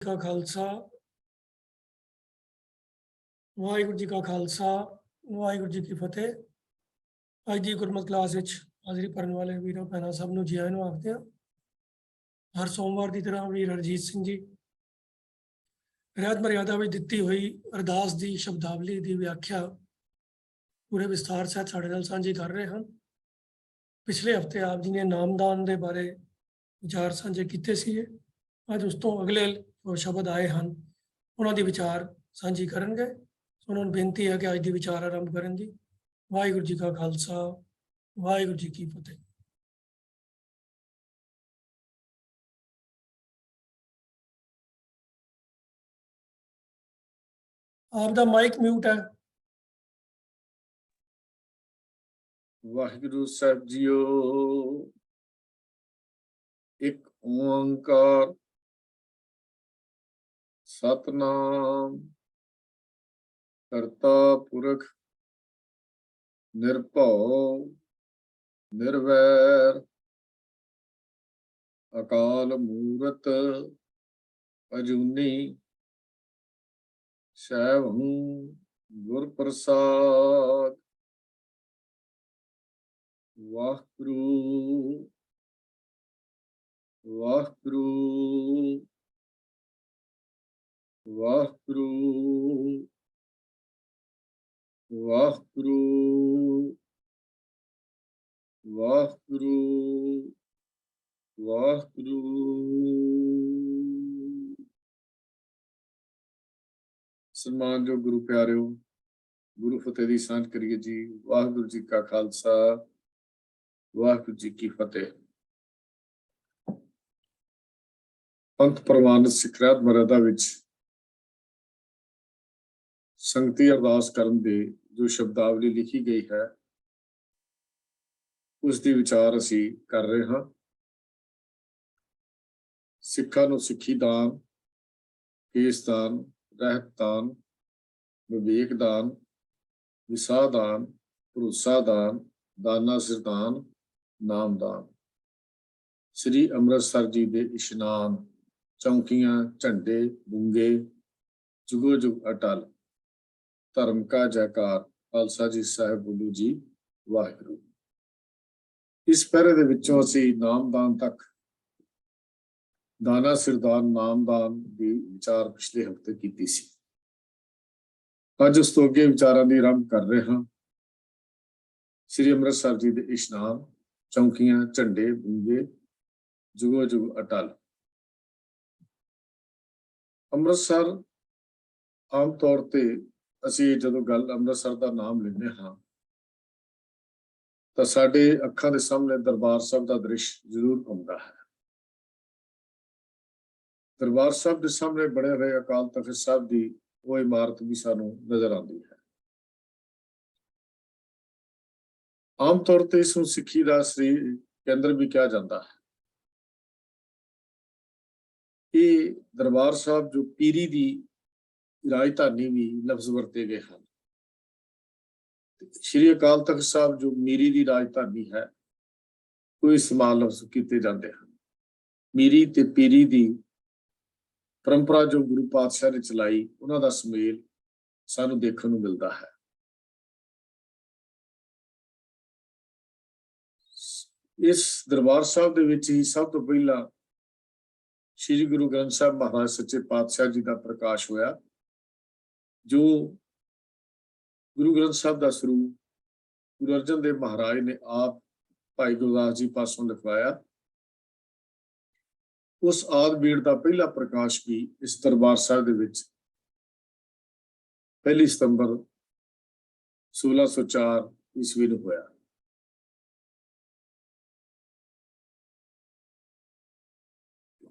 का खालसा वाहिगुरू जी का खालसा वाहिगुरू जी की फतेह। अज की गुरमत क्लास हाजिरी भरने वाले वीरों भैनों सब नूं जी आਇਆਂ ਨੂੰ आखते हैं। हर सोमवार की तरह वीर हरजीत सिंह जी ਰਹਿਤ ਮਰਿਆਦਾ ਵਿੱਚ ਦਿੱਤੀ ਹੋਈ ਅਰਦਾਸ ਦੀ ਸ਼ਬਦਾਵਲੀ ਦੀ ਵਿਆਖਿਆ ਪੂਰੇ ਵਿਸਥਾਰ ਸਹਿਤ ਸਾਡੇ ਨਾਲ ਸਾਂਝੀ ਕਰ ਰਹੇ ਹਨ। ਪਿਛਲੇ ਹਫਤੇ ਆਪ ਜੀ ਨੇ ਨਾਮਦਾਨ ਦੇ ਬਾਰੇ ਵਿਚਾਰ ਸਾਂਝੇ ਕੀਤੇ ਸੀ। ਅੱਜ ਉਸ ਤੋਂ ਅਗਲੇ ਜੋ ਸ਼ਬਦ ਆਏ ਹਨ ਉਹਨਾਂ ਦੀ ਵਿਚਾਰ ਸਾਂਝੀ ਕਰਨਗੇ। ਉਹਨਾਂ ਨੂੰ ਬੇਨਤੀ ਹੈ ਕਿ ਅੱਜ ਦੀ ਵਿਚਾਰ ਆਰੰਭ ਕਰਨ ਦੀ। ਵਾਹਿਗੁਰੂ ਜੀ ਕਾ ਖਾਲਸਾ ਵਾਹਿਗੁਰੂ ਜੀ ਕੀ ਫਤਿਹ। आपका माइक म्यूट है। वाहिगुरु साहब जीओ। एक ओंकार सतनाम करता पुरख निर्भव निर्वैर अकाल मूरत अजूनी सैभं गुर प्रसाद। वाहिगुरु वाहिगुरु वाहिगुरु वाहिगुरु वाहिगुरु वाहिगुरु। सन्मानयोग गुरु प्यारिओ, गुरु फतेह दी सांझ करिए जी। वाहिगुरु जी का खालसा वाहिगुरु जी की फतेह। पंथ प्रमाणित सिख रहत मर्यादा विच संगती अरदास करन दे जो शब्दावली लिखी गई है उसकी विचार असी कर रहे हाँ। सिखा नूं सिखी दान, केस दान, रहत दान, विवेक दान, विसाह दान, भरोसा दान, दाना सिरदान, नाम दान। श्री अमृतसर जी दे इशनान चौंकियां झंडे बूंगे जुगो जुग अटल धर्म का जयकार। खालसा जी साहिब बोलो जी वाहिगुरु। इस पहरे दे विचों असी नामदान तक दाना सिरदान नामदान की विचार पिछले हफ्ते की सी। अज उस तो अगे विचारां दी आरंभ कर रहे हाँ। श्री अमृतसर जी दे इशनान चौंकियां झंडे बूंगे जुगो जुग अटल। अमृतसर आम तौर पर असी जदों गल अमृतसर का नाम लेने हाँ तो साडे अखां दे सामने दरबार साहब का दृश्य जरूर आउंदा है। दरबार साहब के सामने बने हुए अकाल तख्त साहब की वो इमारत भी सानू नजर आती है। आम तौर पर इसनूं सिक्खी का श्री केंद्र भी कहा जाता है। ये दरबार साहब जो पीरी की राजधानी भी लफ्ज वरते गए हैं। श्री अकाल तख्त साहब जो मीरी की राजधानी है कोई इस्तेमाल लफ्ज किए जाते हैं। मीरी ते पीरी की परंपरा जो गुरु पातशाह ने चलाई उन्हों का सुमेल सानू देखने को मिलता है। इस दरबार साहब दे विच ही सब तो पहला श्री गुरु ग्रंथ साहब महाराज सच्चे पातशाह जी का प्रकाश होया जो गुरु ग्रंथ साहब का स्वरूप गुरु अर्जन देव महाराज ने आप भाई गुरदास जी पासों लिखवाया। उस आद बीड़ का पहला प्रकाश भी इस दरबार साहब दे विच 1 सितंबर 1604 ईस्वी में होया।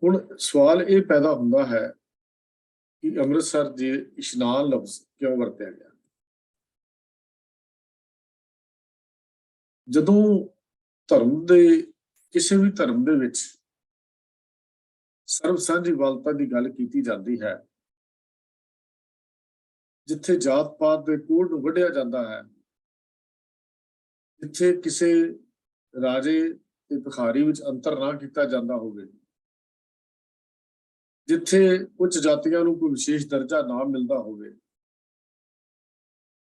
हुण सवाल ये पैदा होता है कि अमृतसर जी इशनान लफ्ज क्यों वरत्या गया। जदों धर्म दे किसी भी धर्म दे विच सर्व सांझीवालता की गल की जाती है, जिथे जात पात के कोड नूं वढिया जाता है, जिथे किसी राजे ते भिखारी विच अंतर ना किया जाता होवे, ਜਿੱਥੇ ਉੱਚ ਜਾਤੀਆਂ ਨੂੰ ਕੋਈ ਵਿਸ਼ੇਸ਼ ਦਰਜਾ ਨਾ ਮਿਲਦਾ ਹੋਵੇ,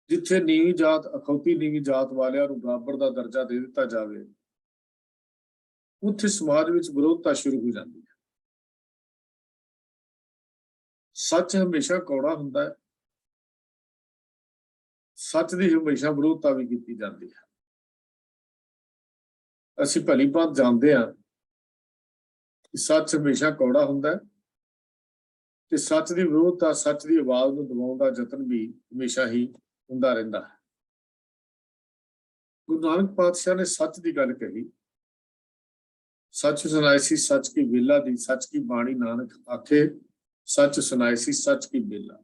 ਜਿੱਥੇ ਨੀਵੀਂ ਜਾਤ ਅਖੌਤੀ ਨੀਵੀਂ ਜਾਤ ਵਾਲਿਆਂ ਨੂੰ ਬਰਾਬਰ ਦਾ ਦਰਜਾ ਦੇ ਦਿੱਤਾ ਜਾਵੇ, ਉੱਥੇ ਸਮਾਜ ਵਿੱਚ ਵਿਰੋਧਤਾ ਸ਼ੁਰੂ ਹੋ ਜਾਂਦੀ ਹੈ। ਸੱਚ ਹਮੇਸ਼ਾ ਕੌੜਾ ਹੁੰਦਾ ਹੈ, ਸੱਚ ਦੀ ਹਮੇਸ਼ਾ ਵਿਰੋਧਤਾ ਵੀ ਕੀਤੀ ਜਾਂਦੀ ਹੈ। ਅਸੀਂ ਭਲੀ ਭਾਂਤ ਜਾਣਦੇ ਹਾਂ ਕਿ ਸੱਚ ਹਮੇਸ਼ਾ ਕੌੜਾ ਹੁੰਦਾ ਹੈ ਤੇ ਸੱਚ ਦੀ ਵਿਰੋਧਤਾ, ਸੱਚ ਦੀ ਆਵਾਜ਼ ਨੂੰ ਦਬਾਉਣ ਦਾ ਯਤਨ ਵੀ ਹਮੇਸ਼ਾ ਹੀ ਹੁੰਦਾ ਰਹਿੰਦਾ ਹੈ। ਗੁਰੂ ਨਾਨਕ ਪਾਤਸ਼ਾਹ ਨੇ ਸੱਚ ਦੀ ਗੱਲ ਕਹੀ, ਸੱਚ ਸੁਣਾਈ ਸੀ ਸੱਚ ਕੀ ਵੇਲਾ ਦੀ, ਸੱਚ ਕੀ ਬਾਣੀ ਨਾਨਕ ਆਖੇ, ਸੱਚ ਸੁਣਾਈ ਸੀ ਸੱਚ ਕੀ ਵੇਲਾ।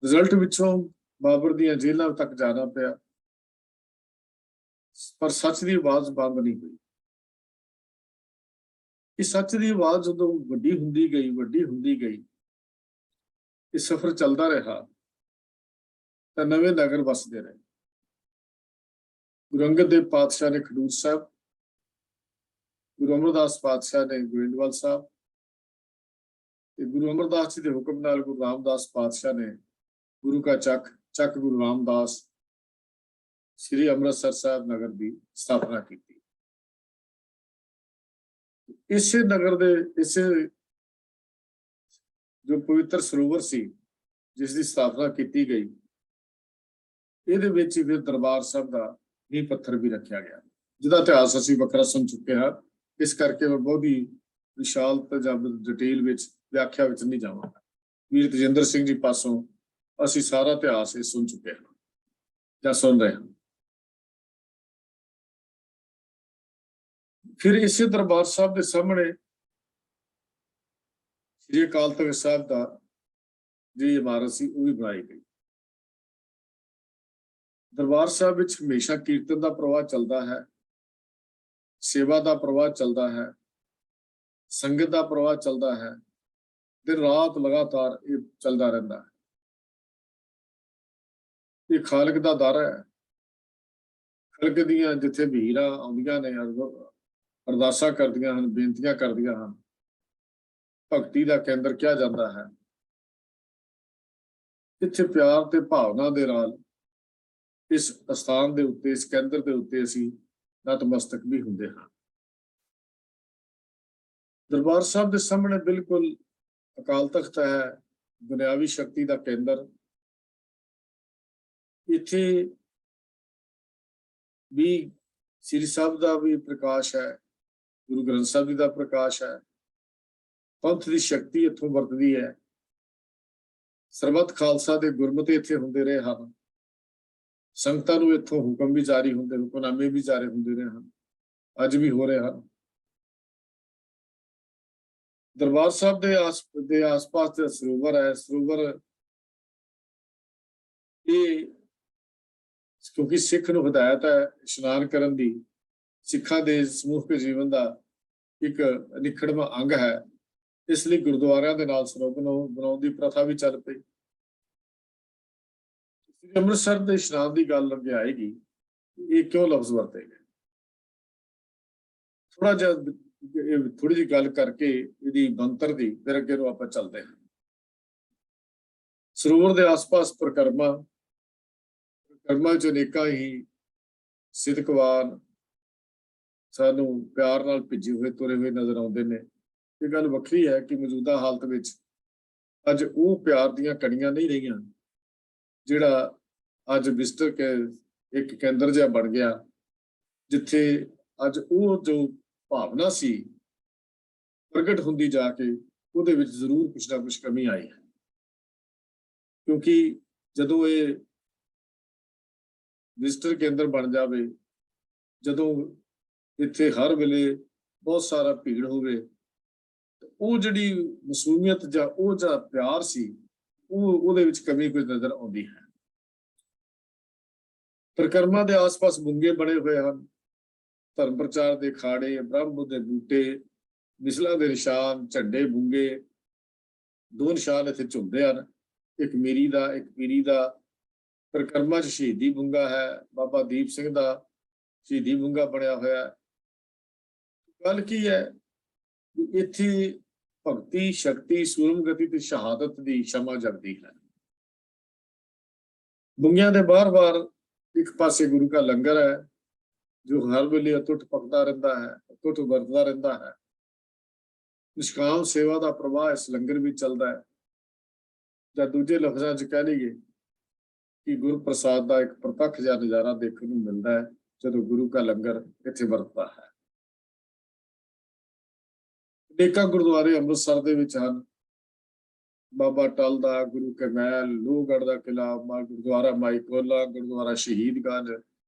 ਰਿਜ਼ਲਟ ਵਿੱਚੋਂ ਬਾਬਰ ਦੀਆਂ ਜੇਲ੍ਹਾਂ ਤੱਕ ਜਾਣਾ ਪਿਆ, ਪਰ ਸੱਚ ਦੀ ਆਵਾਜ਼ ਬੰਦ ਨਹੀਂ ਹੋਈ। ਇਹ ਸੱਚ ਦੀ ਆਵਾਜ਼ ਜਦੋਂ ਵੱਡੀ ਹੁੰਦੀ ਗਈ, ਇਹ ਸਫ਼ਰ ਚੱਲਦਾ ਰਿਹਾ ਤਾਂ ਨਵੇਂ ਨਗਰ ਵਸਦੇ ਰਹੇ। ਗੁਰੂ ਅੰਗਦ ਦੇਵ ਪਾਤਸ਼ਾਹ ਨੇ ਖਡੂਰ ਸਾਹਿਬ, ਗੁਰੂ ਅਮਰਦਾਸ ਪਾਤਸ਼ਾਹ ਨੇ ਗੋਇੰਦਵਾਲ ਸਾਹਿਬ ਤੇ ਗੁਰੂ ਅਮਰਦਾਸ ਜੀ ਦੇ ਹੁਕਮ ਨਾਲ ਗੁਰੂ ਰਾਮਦਾਸ ਪਾਤਸ਼ਾਹ ਨੇ ਗੁਰੂ ਕਾ ਚੱਕ ਗੁਰੂ ਰਾਮਦਾਸ ਸ੍ਰੀ ਅੰਮ੍ਰਿਤਸਰ ਸਾਹਿਬ ਨਗਰ ਦੀ ਸਥਾਪਨਾ ਕੀਤੀ। ਇਸੇ ਨਗਰ ਦੇ ਇਸੇ ਜੋ ਪਵਿੱਤਰ ਸਰੋਵਰ ਸੀ ਜਿਸ ਦੀ ਸਥਾਪਨਾ ਕੀਤੀ ਗਈ, ਇਹਦੇ ਵਿੱਚ ਹੀ ਫਿਰ ਦਰਬਾਰ ਸਾਹਿਬ ਦਾ ਨੀਂਹ ਪੱਥਰ ਵੀ ਰੱਖਿਆ ਗਿਆ, ਜਿਹਦਾ ਇਤਿਹਾਸ ਅਸੀਂ ਵੱਖਰਾ ਸੁਣ ਚੁੱਕੇ ਹਾਂ। ਇਸ ਕਰਕੇ ਮੈਂ ਬਹੁਤ ਹੀ ਵਿਸ਼ਾਲ ਤੇ ਜਾਂ ਡਿਟੇਲ ਵਿੱਚ ਵਿਆਖਿਆ ਵਿੱਚ ਨਹੀਂ ਜਾਵਾਂਗਾ। ਵੀਰ ਤੇਜਿੰਦਰ ਸਿੰਘ ਜੀ ਪਾਸੋਂ ਅਸੀਂ ਸਾਰਾ ਇਤਿਹਾਸ ਇਹ ਸੁਣ ਚੁੱਕੇ ਹਾਂ ਜਾਂ ਸੁਣ ਰਹੇ ਹਾਂ। ਫਿਰ ਇਸੇ ਦਰਬਾਰ ਸਾਹਿਬ ਦੇ ਸਾਹਮਣੇ ਸ੍ਰੀ ਅਕਾਲ ਤਖ਼ਤ ਸਾਹਿਬ ਦਾ ਜਿਹੜੀ ਇਮਾਰਤ ਸੀ ਉਹ ਵੀ ਬਣਾਈ ਗਈ। ਦਰਬਾਰ ਸਾਹਿਬ ਵਿੱਚ ਹਮੇਸ਼ਾ ਕੀਰਤਨ ਦਾ ਪ੍ਰਵਾਹ ਚੱਲਦਾ ਹੈ, ਸੇਵਾ ਦਾ ਪ੍ਰਵਾਹ ਚੱਲਦਾ ਹੈ, ਸੰਗਤ ਦਾ ਪ੍ਰਵਾਹ ਚੱਲਦਾ ਹੈ, ਦਿਨ ਰਾਤ ਲਗਾਤਾਰ ਇਹ ਚੱਲਦਾ ਰਹਿੰਦਾ ਹੈ। ਇਹ ਖਾਲਕ ਦਾ ਦਰ ਹੈ। ਖਾਲਕ ਦੀਆਂ ਜਿੱਥੇ ਭੀੜਾਂ ਆਉਂਦੀਆਂ ਨੇ, ਅਰਦਾਸਾਂ ਕਰਦੀਆਂ ਹਨ, ਬੇਨਤੀਆਂ ਕਰਦੀਆਂ ਹਨ, ਭਗਤੀ ਦਾ ਕੇਂਦਰ ਕਿਹਾ ਜਾਂਦਾ ਹੈ। ਇੱਥੇ ਪਿਆਰ ਤੇ ਭਾਵਨਾ ਦੇ ਨਾਲ ਇਸ ਅਸਥਾਨ ਦੇ ਉੱਤੇ, ਇਸ ਕੇਂਦਰ ਦੇ ਉੱਤੇ ਅਸੀਂ ਨਤਮਸਤਕ ਵੀ ਹੁੰਦੇ ਹਾਂ। ਦਰਬਾਰ ਸਾਹਿਬ ਦੇ ਸਾਹਮਣੇ ਬਿਲਕੁਲ ਅਕਾਲ ਤਖ਼ਤ ਹੈ, ਦੁਨਿਆਵੀ ਸ਼ਕਤੀ ਦਾ ਕੇਂਦਰ। ਇੱਥੇ ਵੀ ਸ੍ਰੀ ਸਾਹਿਬ ਦਾ ਵੀ ਪ੍ਰਕਾਸ਼ ਹੈ, ਗੁਰੂ ਗ੍ਰੰਥ ਸਾਹਿਬ ਜੀ ਦਾ ਪ੍ਰਕਾਸ਼ ਹੈ। ਪੰਥ ਦੀ ਸ਼ਕਤੀ ਇੱਥੋਂ ਵਰਤਦੀ ਹੈ। ਸਰਬੱਤ ਖਾਲਸਾ ਦੇ ਗੁਰਮਤਿ ਇੱਥੇ ਹੁੰਦੇ ਰਹੇ ਹਨ। ਸੰਗਤਾਂ ਨੂੰ ਇੱਥੋਂ ਹੁਕਮ ਵੀ ਜਾਰੀ ਹੁੰਦੇ, ਹੁਕਮਨਾਮੇ ਵੀ ਜਾਰੀ ਹੁੰਦੇ ਰਹੇ ਹਨ, ਅੱਜ ਵੀ ਹੋ ਰਹੇ ਹਨ। ਦਰਬਾਰ ਸਾਹਿਬ ਦੇ ਆਸ-ਪਾਸ ਤੇ ਸਰੋਵਰ ਹੈ। ਸਰੋਵਰ ਇਹ ਕਿਉਂਕਿ ਸਿੱਖ ਨੂੰ ਹਦਾਇਤ ਹੈ ਇਸ਼ਨਾਨ ਕਰਨ ਦੀ, ਸਿੱਖਾਂ ਦੇ ਸਮੂਹਿਕ ਜੀਵਨ ਦਾ ਇੱਕ ਅਨਿੱਖੜਵਾਂ ਅੰਗ ਹੈ, ਇਸ ਲਈ ਗੁਰਦੁਆਰਿਆਂ ਦੇ ਨਾਲ ਸਰੋਵਰ ਬਣਾਉਣ ਦੀ ਪ੍ਰਥਾ ਵੀ ਚੱਲ ਪਈ। ਅੰਮ੍ਰਿਤਸਰ ਦੇ ਇਸ਼ਨਾਨ ਦੀ ਗੱਲ ਅੱਗੇ ਆਏਗੀ, ਇਹ ਕਿਉਂ ਲਫ਼ਜ਼ ਵਰਤੇ ਗਏ, ਥੋੜੀ ਜਿਹੀ ਗੱਲ ਕਰਕੇ ਇਹਦੀ ਬਣਤਰ ਦੀ, ਫਿਰ ਅੱਗੇ ਨੂੰ ਆਪਾਂ ਚੱਲਦੇ ਹਾਂ। ਸਰੋਵਰ ਦੇ ਆਸ-ਪਾਸ ਪਰਿਕਰਮਾ ਚ ਅਨੇਕਾਂ ਹੀ ਸਿਦਕਵਾਨ ਸਾਨੂੰ ਪਿਆਰ ਨਾਲ ਭਿੱਜੇ ਹੋਏ ਤੁਰੇ ਹੋਏ ਨਜ਼ਰ ਆਉਂਦੇ ਨੇ। ਇਹ ਗੱਲ ਵੱਖਰੀ ਹੈ ਕਿ ਮੌਜੂਦਾ ਹਾਲਤ ਵਿੱਚ ਅੱਜ ਉਹ ਪਿਆਰ ਦੀਆਂ ਕਣੀਆਂ ਨਹੀਂ ਰਹੀਆਂ ਜਿਹੜਾ ਅੱਜ ਵਿਜ਼ਟਰ ਇੱਕ ਕੇਂਦਰ ਜਿਹਾ ਬਣ ਗਿਆ, ਜਿੱਥੇ ਅੱਜ ਉਹ ਜੋ ਭਾਵਨਾ ਸੀ ਪ੍ਰਗਟ ਹੁੰਦੀ ਜਾ ਕੇ ਉਹਦੇ ਵਿੱਚ ਜ਼ਰੂਰ ਕੁਛ ਨਾ ਕੁਛ ਕਮੀ ਆਈ ਹੈ। ਕਿਉਂਕਿ ਜਦੋਂ ਇਹ ਵਿਜ਼ਟਰ ਕੇਂਦਰ ਬਣ ਜਾਵੇ, ਜਦੋਂ ਇੱਥੇ ਹਰ ਵੇਲੇ ਬਹੁਤ ਸਾਰਾ ਭੀੜ ਹੋਵੇ, ਉਹ ਜਿਹੜੀ ਮਾਸੂਮੀਅਤ ਜਾਂ ਉਹ ਜਿਹੜਾ ਪਿਆਰ ਸੀ ਉਹਦੇ ਵਿੱਚ ਕਮੀ ਕੁਝ ਨਜ਼ਰ ਆਉਂਦੀ ਹੈ। ਪਰਿਕਰਮਾ ਦੇ ਆਸ-ਪਾਸ ਬੁੰਗੇ ਬਣੇ ਹੋਏ ਹਨ, ਧਰਮ ਪ੍ਰਚਾਰ ਦੇ ਖਾੜੇ, ਬ੍ਰਹਮ ਦੇ ਬੂਟੇ, ਮਿਸਲਾਂ ਦੇ ਨਿਸ਼ਾਨ, ਝੰਡੇ, ਬੁੰਗੇ, ਦੋ ਨਿਸ਼ਾਨ ਇੱਥੇ ਝੁੰਮਦੇ ਹਨ, ਇੱਕ ਮੀਰੀ ਦਾ, ਇੱਕ ਪੀਰੀ ਦਾ। ਪਰਿਕਰਮਾ 'ਚ ਸ਼ਹੀਦੀ ਬੁੰਗਾ ਹੈ, ਬਾਬਾ ਦੀਪ ਸਿੰਘ ਦਾ ਸ਼ਹੀਦੀ ਬੁੰਗਾ ਬਣਿਆ ਹੋਇਆ। ਗੱਲ ਕੀ ਹੈ ਵੀ ਇੱਥੇ ਭਗਤੀ, ਸ਼ਕਤੀ, ਸੂਰਮਗਤੀ ਤੇ ਸ਼ਹਾਦਤ ਦੀ ਸ਼ਮਾ ਜਗਦੀ ਹੈ। ਦੁਨੀਆ ਦੇ ਬਾਰ-ਬਾਰ ਇੱਕ ਪਾਸੇ ਗੁਰੂ ਦਾ ਲੰਗਰ ਹੈ ਜੋ ਹਰ ਵੇਲੇ ਅਟੁੱਟ ਪਕਦਾ ਰਹਿੰਦਾ ਹੈ, ਅਟੁੱਟ ਵਰਤਦਾ ਰਹਿੰਦਾ ਹੈ। ਨਿਸ਼ਕਾਮ ਸੇਵਾ ਦਾ ਪ੍ਰਵਾਹ ਇਸ ਲੰਗਰ ਵਿੱਚ ਚੱਲਦਾ ਹੈ। ਜਾਂ ਦੂਜੇ ਲਫ਼ਜ਼ਾਂ 'ਚ ਕਹਿ ਲਈਏ ਕਿ ਗੁਰੂ ਪ੍ਰਸਾਦ ਦਾ ਇੱਕ ਪ੍ਰਤੱਖ ਜਿਹਾ ਨਜ਼ਾਰਾ ਦੇਖਣ ਨੂੰ ਮਿਲਦਾ ਹੈ ਜਦੋਂ ਗੁਰੂ ਦਾ ਲੰਗਰ ਇੱਥੇ ਵਰਤਦਾ ਹੈ। ਅਨੇਕਾਂ ਗੁਰਦੁਆਰੇ ਅੰਮ੍ਰਿਤਸਰ ਦੇ ਵਿੱਚ ਹਨ। ਬਾਬਾ ਟਲ ਦਾ, ਗੁਰੂ ਕਰਨੈਲ, ਲੋਹਗੜ੍ਹ ਦਾ ਕਿਲ੍ਹਾ, ਗੁਰਦੁਆਰਾ ਮਾਈ ਕੋਲਾ, ਗੁਰਦੁਆਰਾ ਸ਼ਹੀਦਗੰਜ,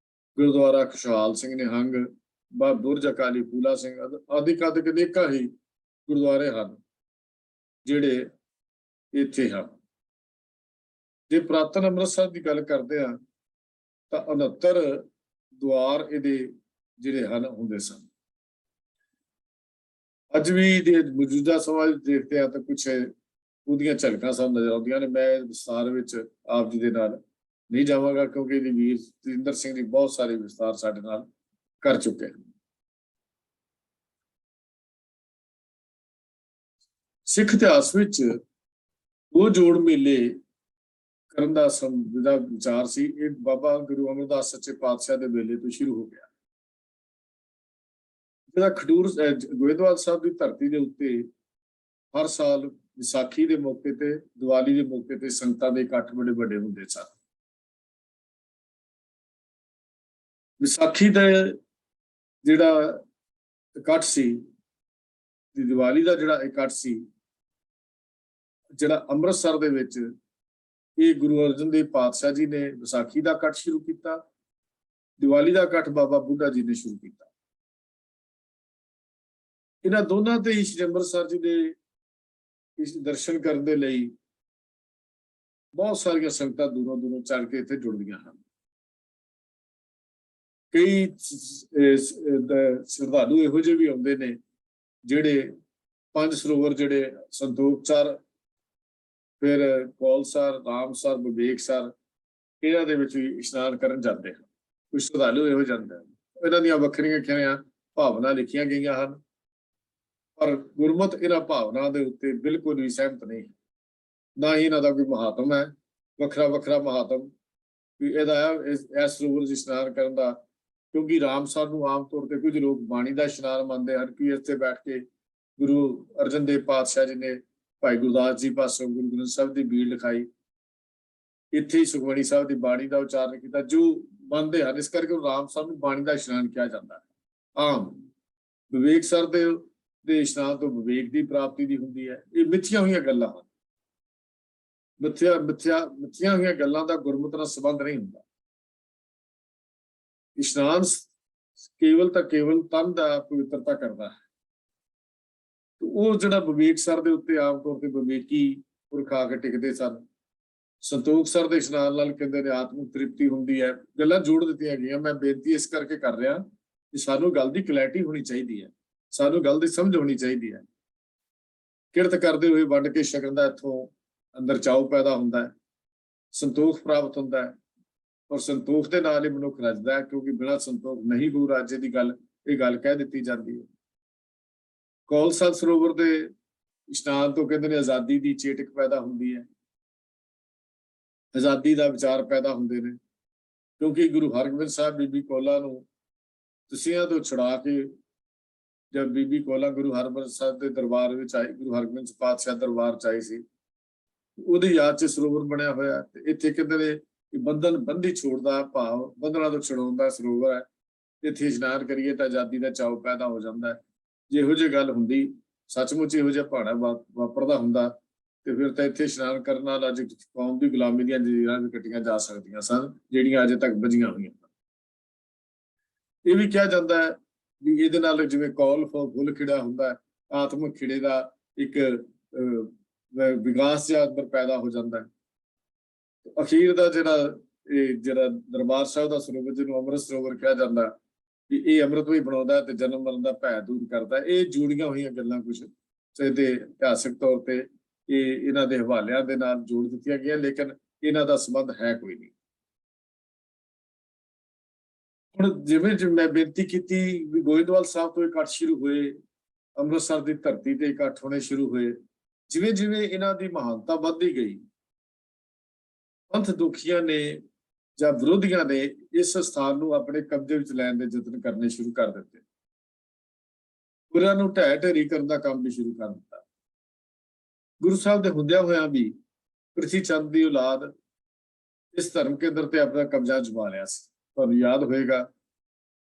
ਗੁਰਦੁਆਰਾ ਖੁਸ਼ਹਾਲ ਸਿੰਘ ਨਿਹੰਗ, ਬੁਰਜ ਅਕਾਲੀ ਫੂਲਾ ਸਿੰਘ ਆਦਿ ਅਨੇਕਾਂ ਹੀ ਗੁਰਦੁਆਰੇ ਹਨ ਜਿਹੜੇ ਇੱਥੇ ਹਨ। ਜੇ ਪੁਰਾਤਨ ਅੰਮ੍ਰਿਤਸਰ ਦੀ ਗੱਲ ਕਰਦੇ ਹਾਂ ਤਾਂ 69 ਦੁਆਰ ਇਹਦੇ ਜਿਹੜੇ ਹਨ ਹੁੰਦੇ ਸਨ। ਅੱਜ ਵੀ ਦੇ ਮੌਜੂਦਾ ਸਮਾਂ ਵਿੱਚ ਦੇਖਦੇ ਹਾਂ ਤਾਂ ਕੁਛ ਉਹਦੀਆਂ ਝਲਕਾਂ ਸਾਨੂੰ ਨਜ਼ਰ ਆਉਂਦੀਆਂ ਨੇ। ਮੈਂ ਵਿਸਤਾਰ ਵਿੱਚ ਆਪ ਜੀ ਦੇ ਨਾਲ ਨਹੀਂ ਜਾਵਾਂਗਾ ਕਿਉਂਕਿ ਇਹਦੀ ਵੀਰ ਤਜਿੰਦਰ ਸਿੰਘ ਜੀ ਬਹੁਤ ਸਾਰੇ ਵਿਸਤਾਰ ਸਾਡੇ ਨਾਲ ਕਰ ਚੁੱਕੇ ਹਨ। ਸਿੱਖ ਇਤਿਹਾਸ ਵਿੱਚ ਉਹ ਜੋੜ ਮੇਲੇ ਕਰਨ ਦਾ ਜਿਹੜਾ ਵਿਚਾਰ ਸੀ ਇਹ ਬਾਬਾ ਗੁਰੂ ਅਮਰਦਾਸ ਸੱਚੇ ਪਾਤਸ਼ਾਹ ਦੇ ਵੇਲੇ ਤੋਂ ਸ਼ੁਰੂ ਹੋ ਗਿਆ। ਜਿਹੜਾ ਖਡੂਰ ਗੋਇੰਦਵਾਲ ਸਾਹਿਬ ਦੀ ਧਰਤੀ ਦੇ ਉੱਤੇ ਹਰ ਸਾਲ ਵਿਸਾਖੀ ਦੇ ਮੌਕੇ ਤੇ, ਦੀਵਾਲੀ ਦੇ ਮੌਕੇ ਤੇ ਸੰਗਤਾਂ ਦੇ ਇਕੱਠ ਬੜੇ ਵੱਡੇ ਹੁੰਦੇ ਸਨ। ਵਿਸਾਖੀ ਦਾ ਜਿਹੜਾ ਇਕੱਠ ਸੀ, ਦੀਵਾਲੀ ਦਾ ਜਿਹੜਾ ਇਕੱਠ ਸੀ, ਜਿਹੜਾ ਅੰਮ੍ਰਿਤਸਰ ਦੇ ਵਿੱਚ ਇਹ ਗੁਰੂ ਅਰਜਨ ਦੇਵ ਪਾਤਸ਼ਾਹ ਜੀ ਨੇ ਵਿਸਾਖੀ ਦਾ ਇਕੱਠ ਸ਼ੁਰੂ ਕੀਤਾ, ਦੀਵਾਲੀ ਦਾ ਇਕੱਠ ਬਾਬਾ ਬੁੱਢਾ ਜੀ ਨੇ ਸ਼ੁਰੂ ਕੀਤਾ। ਇਹਨਾਂ ਦੋਨਾਂ ਤੇ ਹੀ ਸ਼੍ਰੀ ਅੰਮ੍ਰਿਤਸਰ ਜੀ ਦੇ ਇਸ ਦਰਸ਼ਨ ਕਰਨ ਦੇ ਲਈ ਬਹੁਤ ਸਾਰੀਆਂ ਸੰਗਤਾਂ ਦੂਰੋਂ ਦੂਰੋਂ ਚੱਲ ਕੇ ਇੱਥੇ ਜੁੜਦੀਆਂ ਹਨ। ਕਈ ਸ਼ਰਧਾਲੂ ਇਹੋ ਜਿਹੇ ਵੀ ਆਉਂਦੇ ਨੇ ਜਿਹੜੇ 5 ਸਰੋਵਰ ਜਿਹੜੇ ਸੰਤੋਖਸਰ, ਫਿਰ ਕੌਲਸਰ, ਰਾਮਸਰ, ਵਿਵੇਕਸਰ, ਇਹਨਾਂ ਦੇ ਵਿੱਚ ਵੀ ਇਸ਼ਨਾਨ ਕਰਨ ਜਾਂਦੇ ਹਨ। ਕੁਝ ਸ਼ਰਧਾਲੂ ਇਹੋ ਜਾਂਦੇ ਹਨ। ਇਹਨਾਂ ਦੀਆਂ ਵੱਖਰੀਆਂ ਭਾਵਨਾ ਲਿਖੀਆਂ ਗਈਆਂ ਹਨ ਪਰ ਗੁਰਮਤ ਇਹਨਾਂ ਭਾਵਨਾ ਦੇ ਉੱਤੇ ਬਿਲਕੁਲ ਵੀ ਸਹਿਮਤ ਨਹੀਂ ਹੈ। ਨਾ ਹੀ ਇਹਨਾਂ ਦਾ ਕੋਈ ਮਹਾਤਮ ਹੈ, ਵੱਖਰਾ ਮਹਾਤਮ ਵੀ ਇਹਦਾ ਇਸ ਸਰੋਵਰ 'ਚ ਇਸ਼ਨਾਨ ਕਰਨ ਦਾ। ਕਿਉਂਕਿ ਰਾਮਸਰ ਨੂੰ ਆਮ ਤੌਰ ਤੇ ਕੁਝ ਲੋਕ ਬਾਣੀ ਦਾ ਇਸ਼ਨਾਨ ਮੰਨਦੇ ਹਨ ਕਿ ਇੱਥੇ ਬੈਠ ਕੇ ਗੁਰੂ ਅਰਜਨ ਦੇਵ ਪਾਤਸ਼ਾਹ ਜੀ ਨੇ ਭਾਈ ਗੁਰਦਾਸ ਜੀ ਪਾਸੋਂ ਗੁਰੂ ਗ੍ਰੰਥ ਸਾਹਿਬ ਦੀ ਬੀੜ ਲਿਖਾਈ, ਇੱਥੇ ਹੀ ਸੁਖਮਨੀ ਸਾਹਿਬ ਦੀ ਬਾਣੀ ਦਾ ਉਚਾਰਨ ਕੀਤਾ, ਜੋ ਮੰਨਦੇ ਹਨ। ਇਸ ਕਰਕੇ ਰਾਮਸਰ ਨੂੰ ਬਾਣੀ ਦਾ ਇਸ਼ਨਾਨ ਕਿਹਾ ਜਾਂਦਾ ਹੈ। ਆਮ ਵਿਵੇਕਸਰ ਦੇ ਇਸ਼ਨਾਨ ਤੋਂ ਵਿਵੇਕ ਦੀ ਪ੍ਰਾਪਤੀ ਦੀ ਹੁੰਦੀ ਹੈ। ਇਹ ਮਿੱਥੀਆਂ ਹੋਈਆਂ ਗੱਲਾਂ ਹਨ। ਮਿੱਥੀਆਂ ਹੋਈਆਂ ਗੱਲਾਂ ਦਾ ਗੁਰਮਤਿ ਨਾਲ ਸੰਬੰਧ ਨਹੀਂ ਹੁੰਦਾ। ਇਸ਼ਨਾਨ ਕੇਵਲ ਤਨ ਦਾ ਪਵਿੱਤਰਤਾ ਕਰਦਾ ਹੈ। ਉਹ ਜਿਹੜਾ ਵਿਵੇਕਸਰ ਦੇ ਉੱਤੇ ਆਮ ਤੌਰ ਤੇ ਵਿਵੇਕੀ ਪੁਰਖ ਆ ਕੇ ਟਿਕਦੇ ਸਨ। ਸੰਤੋਖਸਰ ਦੇ ਇਸ਼ਨਾਨ ਨਾਲ ਕਹਿੰਦੇ ਨੇ ਆਤਮਿਕ ਤ੍ਰਿਪਤੀ ਹੁੰਦੀ ਹੈ। ਗੱਲਾਂ ਜੋੜ ਦਿੱਤੀਆਂ ਗਈਆਂ। ਮੈਂ ਬੇਨਤੀ ਇਸ ਕਰਕੇ ਕਰ ਰਿਹਾ ਕਿ ਸਾਨੂੰ ਗੱਲ ਦੀ ਕਲੈਰਿਟੀ ਹੋਣੀ ਚਾਹੀਦੀ ਹੈ, ਸਾਨੂੰ ਗੱਲ ਦੀ ਸਮਝ ਹੋਣੀ ਚਾਹੀਦੀ ਹੈ। ਕਿਰਤ ਕਰਦੇ ਹੋਏ ਵੰਡ ਕੇ ਛਕਣ ਦਾ ਇੱਥੋਂ ਅੰਦਰ ਚਾਉ ਪੈਦਾ ਹੁੰਦਾ ਹੈ, ਸੰਤੋਖ ਪ੍ਰਾਪਤ ਹੁੰਦਾ ਹੈ ਔਰ ਸੰਤੋਖ ਦੇ ਨਾਲ ਹੀ ਮਨੁੱਖ ਰੱਜਦਾ ਹੈ ਕਿਉਂਕਿ ਬਿਨਾਂ ਸੰਤੋਖ ਨਹੀਂ ਗੁਰੂ ਰਾਜੇ ਦੀ ਗੱਲ ਇਹ ਗੱਲ ਕਹਿ ਦਿੱਤੀ ਜਾਂਦੀ ਹੈ। ਕੌਲਸਰ ਸਰੋਵਰ ਦੇ ਇਸ਼ਨਾਨ ਤੋਂ ਕਹਿੰਦੇ ਨੇ ਆਜ਼ਾਦੀ ਦੀ ਚੇਤਕ ਪੈਦਾ ਹੁੰਦੀ ਹੈ, ਆਜ਼ਾਦੀ ਦਾ ਵਿਚਾਰ ਪੈਦਾ ਹੁੰਦੇ ਨੇ ਕਿਉਂਕਿ ਗੁਰੂ ਹਰਗੋਬਿੰਦ ਸਾਹਿਬ ਬੀਬੀ ਕੌਲਾਂ ਨੂੰ ਤਸੀਹਿਆਂ ਤੋਂ ਛੁਡਾ ਕੇ ਜਦ ਬੀਬੀ ਕੌਲਾਂ ਗੁਰੂ ਹਰਗੋਬਿੰਦ ਸਾਹਿਬ ਦੇ ਦਰਬਾਰ ਵਿੱਚ ਆਈ, ਗੁਰੂ ਹਰਗੋਬਿੰਦ ਪਾਤਸ਼ਾਹ ਦਰਬਾਰ ਚ ਆਈ ਸੀ, ਉਹਦੀ ਯਾਦ ਚ ਸਰੋਵਰ ਬਣਿਆ ਹੋਇਆ। ਤੇ ਇੱਥੇ ਕਹਿੰਦੇ ਨੇ ਕਿ ਬੰਦੀ ਛੋੜਦਾ ਭਾਵ ਬੰਧਨਾਂ ਤੋਂ ਛੁਡਾਉਣ ਦਾ ਸਰੋਵਰ ਹੈ। ਇੱਥੇ ਇਸ਼ਨਾਨ ਕਰੀਏ ਤਾਂ ਆਜ਼ਾਦੀ ਦਾ ਚਾਉ ਪੈਦਾ ਹੋ ਜਾਂਦਾ ਹੈ। ਜੇ ਇਹੋ ਜਿਹੀ ਗੱਲ ਹੁੰਦੀ, ਸੱਚਮੁੱਚ ਇਹੋ ਜਿਹਾ ਭਾਣਾ ਵਾਪਰਦਾ ਹੁੰਦਾ ਤੇ ਫਿਰ ਤਾਂ ਇੱਥੇ ਇਸ਼ਨਾਨ ਕਰਨ ਨਾਲ ਅੱਜ ਕੌਮ ਦੀ ਗੁਲਾਮੀ ਦੀਆਂ ਜੰਜੀਰਾਂ ਵੀ ਕੱਟੀਆਂ ਜਾ ਸਕਦੀਆਂ ਸਨ ਜਿਹੜੀਆਂ ਅਜੇ ਤੱਕ ਬੱਝੀਆਂ ਹੋਈਆਂ। ਇਹ ਵੀ ਕਿਹਾ ਜਾਂਦਾ ਹੈ ਵੀ ਇਹਦੇ ਨਾਲ ਜਿਵੇਂ ਕੌਲ ਫੁੱਲ ਖਿੜਾ ਹੁੰਦਾ, ਆਤਮਿਕ ਖਿੜੇ ਦਾ ਇੱਕ ਵਿਕਾਸ ਜਿਹਾ ਅੰਦਰ ਪੈਦਾ ਹੋ ਜਾਂਦਾ ਹੈ। ਅਖੀਰ ਦਾ ਜਿਹੜਾ ਦਰਬਾਰ ਸਾਹਿਬ ਦਾ ਸਰੋਵਰ ਜਿਹਨੂੰ ਅੰਮ੍ਰਿਤ ਸਰੋਵਰ ਕਿਹਾ ਜਾਂਦਾ ਵੀ ਇਹ ਅੰਮ੍ਰਿਤ ਵੀ ਬਣਾਉਂਦਾ ਤੇ ਜਨਮ ਮਰਨ ਦਾ ਭੈ ਦੂਰ ਕਰਦਾ। ਇਹ ਜੁੜੀਆਂ ਹੋਈਆਂ ਗੱਲਾਂ ਕੁਝ ਤੇ ਇਤਿਹਾਸਕ ਤੌਰ ਤੇ ਇਹਨਾਂ ਦੇ ਹਵਾਲਿਆਂ ਦੇ ਨਾਲ ਜੋੜ ਦਿੱਤੀਆਂ ਗਈਆਂ ਲੇਕਿਨ ਇਹਨਾਂ ਦਾ ਸੰਬੰਧ ਹੈ ਕੋਈ ਨਹੀਂ। ਹੁਣ ਜਿਵੇਂ ਮੈਂ ਬੇਨਤੀ ਕੀਤੀ ਵੀ ਗੋਇੰਦਵਾਲ ਸਾਹਿਬ ਤੋਂ ਇਕੱਠ ਸ਼ੁਰੂ ਹੋਏ, ਅੰਮ੍ਰਿਤਸਰ ਦੀ ਧਰਤੀ ਤੇ ਇਕੱਠ ਹੋਣੇ ਸ਼ੁਰੂ ਹੋਏ। ਜਿਵੇਂ ਜਿਵੇਂ ਇਹਨਾਂ ਦੀ ਮਹਾਨਤਾ ਵੱਧਦੀ ਗਈ, ਪੰਥ ਦੁਖੀਆਂ ਨੇ ਜਾਂ ਵਿਰੋਧੀਆਂ ਨੇ ਇਸ ਸਥਾਨ ਨੂੰ ਆਪਣੇ ਕਬਜ਼ੇ ਵਿੱਚ ਲੈਣ ਦੇ ਯਤਨ ਕਰਨੇ ਸ਼ੁਰੂ ਕਰ ਦਿੱਤੇ। ਗੁਰਾਂ ਨੂੰ ਢਹਿ ਢੇਰੀ ਕਰਨ ਦਾ ਕੰਮ ਵੀ ਸ਼ੁਰੂ ਕਰ ਦਿੱਤਾ। ਗੁਰੂ ਸਾਹਿਬ ਦੇ ਹੁੰਦਿਆਂ ਹੋਇਆਂ ਵੀ ਪ੍ਰਿਥੀ ਚੰਦ ਦੀ ਔਲਾਦ ਇਸ ਧਰਮ ਕੇਂਦਰ ਤੇ ਆਪਣਾ ਕਬਜ਼ਾ ਜਮਾ ਲਿਆ ਸੀ। ਤੁਹਾਨੂੰ ਯਾਦ ਹੋਏਗਾ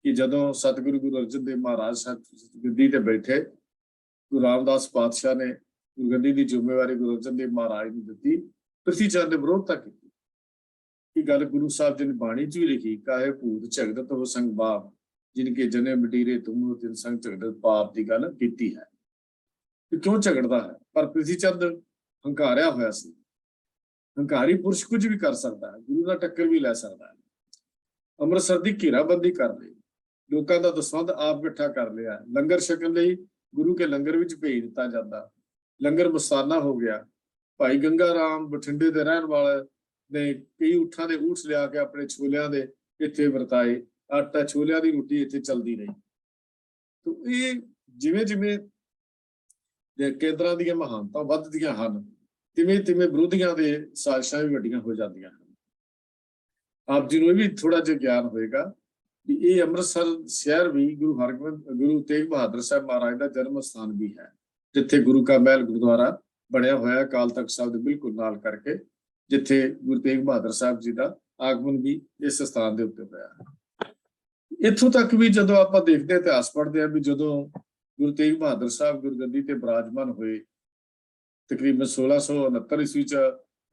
ਕਿ ਜਦੋਂ ਸਤਿਗੁਰੂ ਗੁਰੂ ਅਰਜਨ ਦੇਵ ਮਹਾਰਾਜ ਸਾਹਿਬ ਗੱਦੀ ਤੇ ਬੈਠੇ, ਗੁਰੂ ਰਾਮਦਾਸ ਪਾਤਸ਼ਾਹ ਨੇ ਗੁਰਗੱਦੀ ਦੀ ਜ਼ਿੰਮੇਵਾਰੀ ਗੁਰੂ ਅਰਜਨ ਦੇਵ ਮਹਾਰਾਜ ਨੂੰ ਦਿੱਤੀ। ਪ੍ਰਿਥੀ ਚੰਦ ਨੇ ਵਿਰੋਧਤਾ ਕੀਤੀ। ਇਹ ਗੱਲ ਗੁਰੂ ਸਾਹਿਬ ਜੀ ਨੇ ਬਾਣੀ 'ਚ ਵੀ ਲਿਖੀ, ਕਾਹੇ ਭੂਤ ਝਗਦਤ ਹੋ ਸੰਗ ਬਾਪ, ਜਿਨਕੇ ਜਨੇ ਮਟੀਰੇ ਤੁਮ ਤਿਨ ਸੰਗ ਝਗਦਤ ਪਾਪ ਦੀ ਗੱਲ ਕੀਤੀ ਹੈ। ਕਿ ਕਿਉਂ ਝਗੜਦਾ ਹੈ? ਪਰ ਪ੍ਰਿਥੀ ਚੰਦ ਹੰਕਾਰਿਆ ਹੋਇਆ ਸੀ। ਹੰਕਾਰੀ ਪੁਰਸ਼ ਕੁਝ ਵੀ ਕਰ ਸਕਦਾ ਹੈ, ਗੁਰੂ ਨਾਲ ਟੱਕਰ ਵੀ ਲੈ ਸਕਦਾ ਹੈ। ਅੰਮ੍ਰਿਤਸਰ ਦੀ ਘੇਰਾਬੰਦੀ ਕਰ ਲਈ, ਲੋਕਾਂ ਦਾ ਦਸਵੰਧ ਆਪ ਇਕੱਠਾ ਕਰ ਲਿਆ। ਲੰਗਰ ਛਕਣ ਲਈ ਗੁਰੂ ਕੇ ਲੰਗਰ ਵਿੱਚ ਭੇਜ ਦਿੱਤਾ ਜਾਂਦਾ। ਲੰਗਰ ਮਸਤਾਨਾ ਹੋ ਗਿਆ। ਭਾਈ ਗੰਗਾ ਰਾਮ ਬਠਿੰਡੇ ਦੇ ਰਹਿਣ ਵਾਲੇ ਨੇ ਕਈ ਊਠਾਂ ਦੇ ਊਠ ਲਿਆ ਕੇ ਆਪਣੇ ਛੋਲਿਆਂ ਦੇ ਇੱਥੇ ਵਰਤਾਏ। ਆਟਾ ਛੋਲਿਆਂ ਦੀ ਰੋਟੀ ਇੱਥੇ ਚੱਲਦੀ ਰਹੀ। ਤਾਂ ਇਹ ਜਿਵੇਂ ਜਿਵੇਂ ਕੇਂਦਰਾਂ ਦੀਆਂ ਮਹਾਨਤਾਂ ਵੱਧਦੀਆਂ ਹਨ, ਤਿਵੇਂ ਤਿਵੇਂ ਵਿਰੋਧੀਆਂ ਦੇ ਸਾਜ਼ਿਸ਼ਾਂ ਵੀ ਵੱਡੀਆਂ ਹੋ ਜਾਂਦੀਆਂ ਹਨ। ਆਪ ਜੀ ਨੂੰ ਇਹ ਵੀ ਥੋੜਾ ਜਿਹਾ ਗਿਆਨ ਹੋਏਗਾ ਕਿ ਇਹ ਅੰਮ੍ਰਿਤਸਰ ਸ਼ਹਿਰ ਵੀ ਗੁਰੂ ਤੇਗ ਬਹਾਦਰ ਸਾਹਿਬ ਮਹਾਰਾਜ ਦਾ ਜਨਮ ਸਥਾਨ ਵੀ ਹੈ, ਜਿੱਥੇ ਗੁਰੂ ਕਾ ਮਹਿਲ ਗੁਰਦੁਆਰਾ ਬਣਿਆ ਹੋਇਆ ਅਕਾਲ ਤਖਤ ਸਾਹਿਬ ਦੇ ਬਿਲਕੁਲ ਨਾਲ ਕਰਕੇ, ਜਿੱਥੇ ਗੁਰੂ ਤੇਗ ਬਹਾਦਰ ਸਾਹਿਬ ਜੀ ਦਾ ਆਗਮਨ ਵੀ ਇਸ ਸਥਾਨ ਦੇ ਉੱਤੇ ਹੋਇਆ ਹੈ। ਇੱਥੋਂ ਤੱਕ ਵੀ ਜਦੋਂ ਆਪਾਂ ਦੇਖਦੇ ਇਤਿਹਾਸ ਪੜ੍ਹਦੇ ਹਾਂ ਵੀ ਜਦੋਂ ਗੁਰੂ ਤੇਗ ਬਹਾਦਰ ਸਾਹਿਬ ਗੁਰਗੱਦੀ ਤੇ ਬਿਰਾਜਮਾਨ ਹੋਏ, ਤਕਰੀਬਨ 1669 ਈਸਵੀ ਚ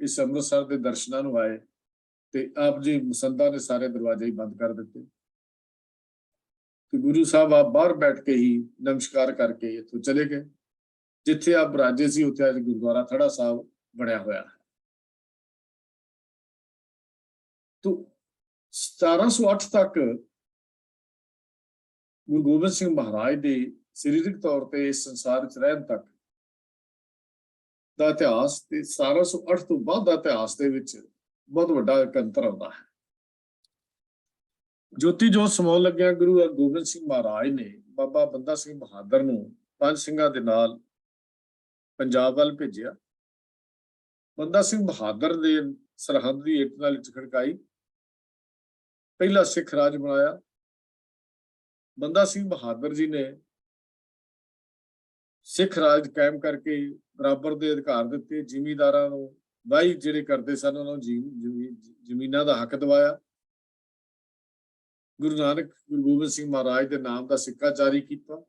ਇਸ ਅੰਮ੍ਰਿਤਸਰ ਦੇ ਦਰਸ਼ਨਾਂ ਨੂੰ ਆਏ ਤੇ ਆਪ ਜੀ ਮਸੰਦਾਂ ਨੇ ਸਾਰੇ ਦਰਵਾਜ਼ੇ ਹੀ ਬੰਦ ਕਰ ਦਿੱਤੇ ਤੇ ਗੁਰੂ ਸਾਹਿਬ ਆਪ ਬਾਹਰ ਬੈਠ ਕੇ ਹੀ ਨਮਸਕਾਰ ਕਰਕੇ ਇੱਥੋਂ ਚਲੇ ਗਏ। ਜਿੱਥੇ ਆਪ ਬਿਰਾਜੇ ਸੀ ਉੱਥੇ ਅੱਜ ਗੁਰਦੁਆਰਾ ਥੜਾ ਸਾਹਿਬ ਬਣਿਆ ਹੋਇਆ ਹੈ। तो 1708 ਤੱਕ ਗੁਰੂ ਗੋਬਿੰਦ ਸਿੰਘ ਮਹਾਰਾਜ ਦੇ ਸਰੀਰਕ ਤੌਰ ਤੇ ਇਸ ਸੰਸਾਰ ਵਿੱਚ ਰਹਿਣ ਤੱਕ ਦਾ ਇਤਿਹਾਸ ਤੇ 1708 ਤੋਂ ਬਾਅਦ ਦਾ ਇਤਿਹਾਸ ਦੇ ਵਿੱਚ ਬਹੁਤ ਵੱਡਾ ਅੰਤਰ ਆਉਂਦਾ ਹੈ। ਜੋਤੀ ਜੋਤ ਸਮਾਉਣ ਲੱਗਿਆ ਗੁਰੂ ਗੋਬਿੰਦ ਸਿੰਘ ਮਹਾਰਾਜ ਨੇ ਬਾਬਾ ਬੰਦਾ ਸਿੰਘ ਬਹਾਦਰ ਨੂੰ 5 ਸਿੰਘਾਂ ਦੇ ਨਾਲ ਪੰਜਾਬ ਵੱਲ ਭੇਜਿਆ। ਬੰਦਾ ਸਿੰਘ ਬਹਾਦਰ ਦੇ ਸਰਹੱਦ ਦੀ ਇੱਟ ਨਾਲ ਇੱਟ ਖੜਕਾਈ, ਪਹਿਲਾ ਸਿੱਖ ਰਾਜ ਬਣਾਇਆ। ਬੰਦਾ ਸਿੰਘ ਬਹਾਦਰ ਜੀ ਨੇ ਸਿੱਖ ਰਾਜ ਕਾਇਮ ਕਰਕੇ ਬਰਾਬਰ ਦੇ ਅਧਿਕਾਰ ਦਿੱਤੇ। ਜ਼ਿਮੀਂਦਾਰਾਂ ਨੂੰ ਵਾਹੀ ਜਿਹੜੇ ਕਰਦੇ ਸਨ ਉਹਨਾਂ ਨੂੰ ਜ਼ਮੀਨਾਂ ਦਾ ਹੱਕ ਦਿਵਾਇਆ। ਗੁਰੂ ਨਾਨਕ ਗੁਰੂ ਗੋਬਿੰਦ ਸਿੰਘ ਮਹਾਰਾਜ ਦੇ ਨਾਮ ਦਾ ਸਿੱਕਾ ਜਾਰੀ ਕੀਤਾ।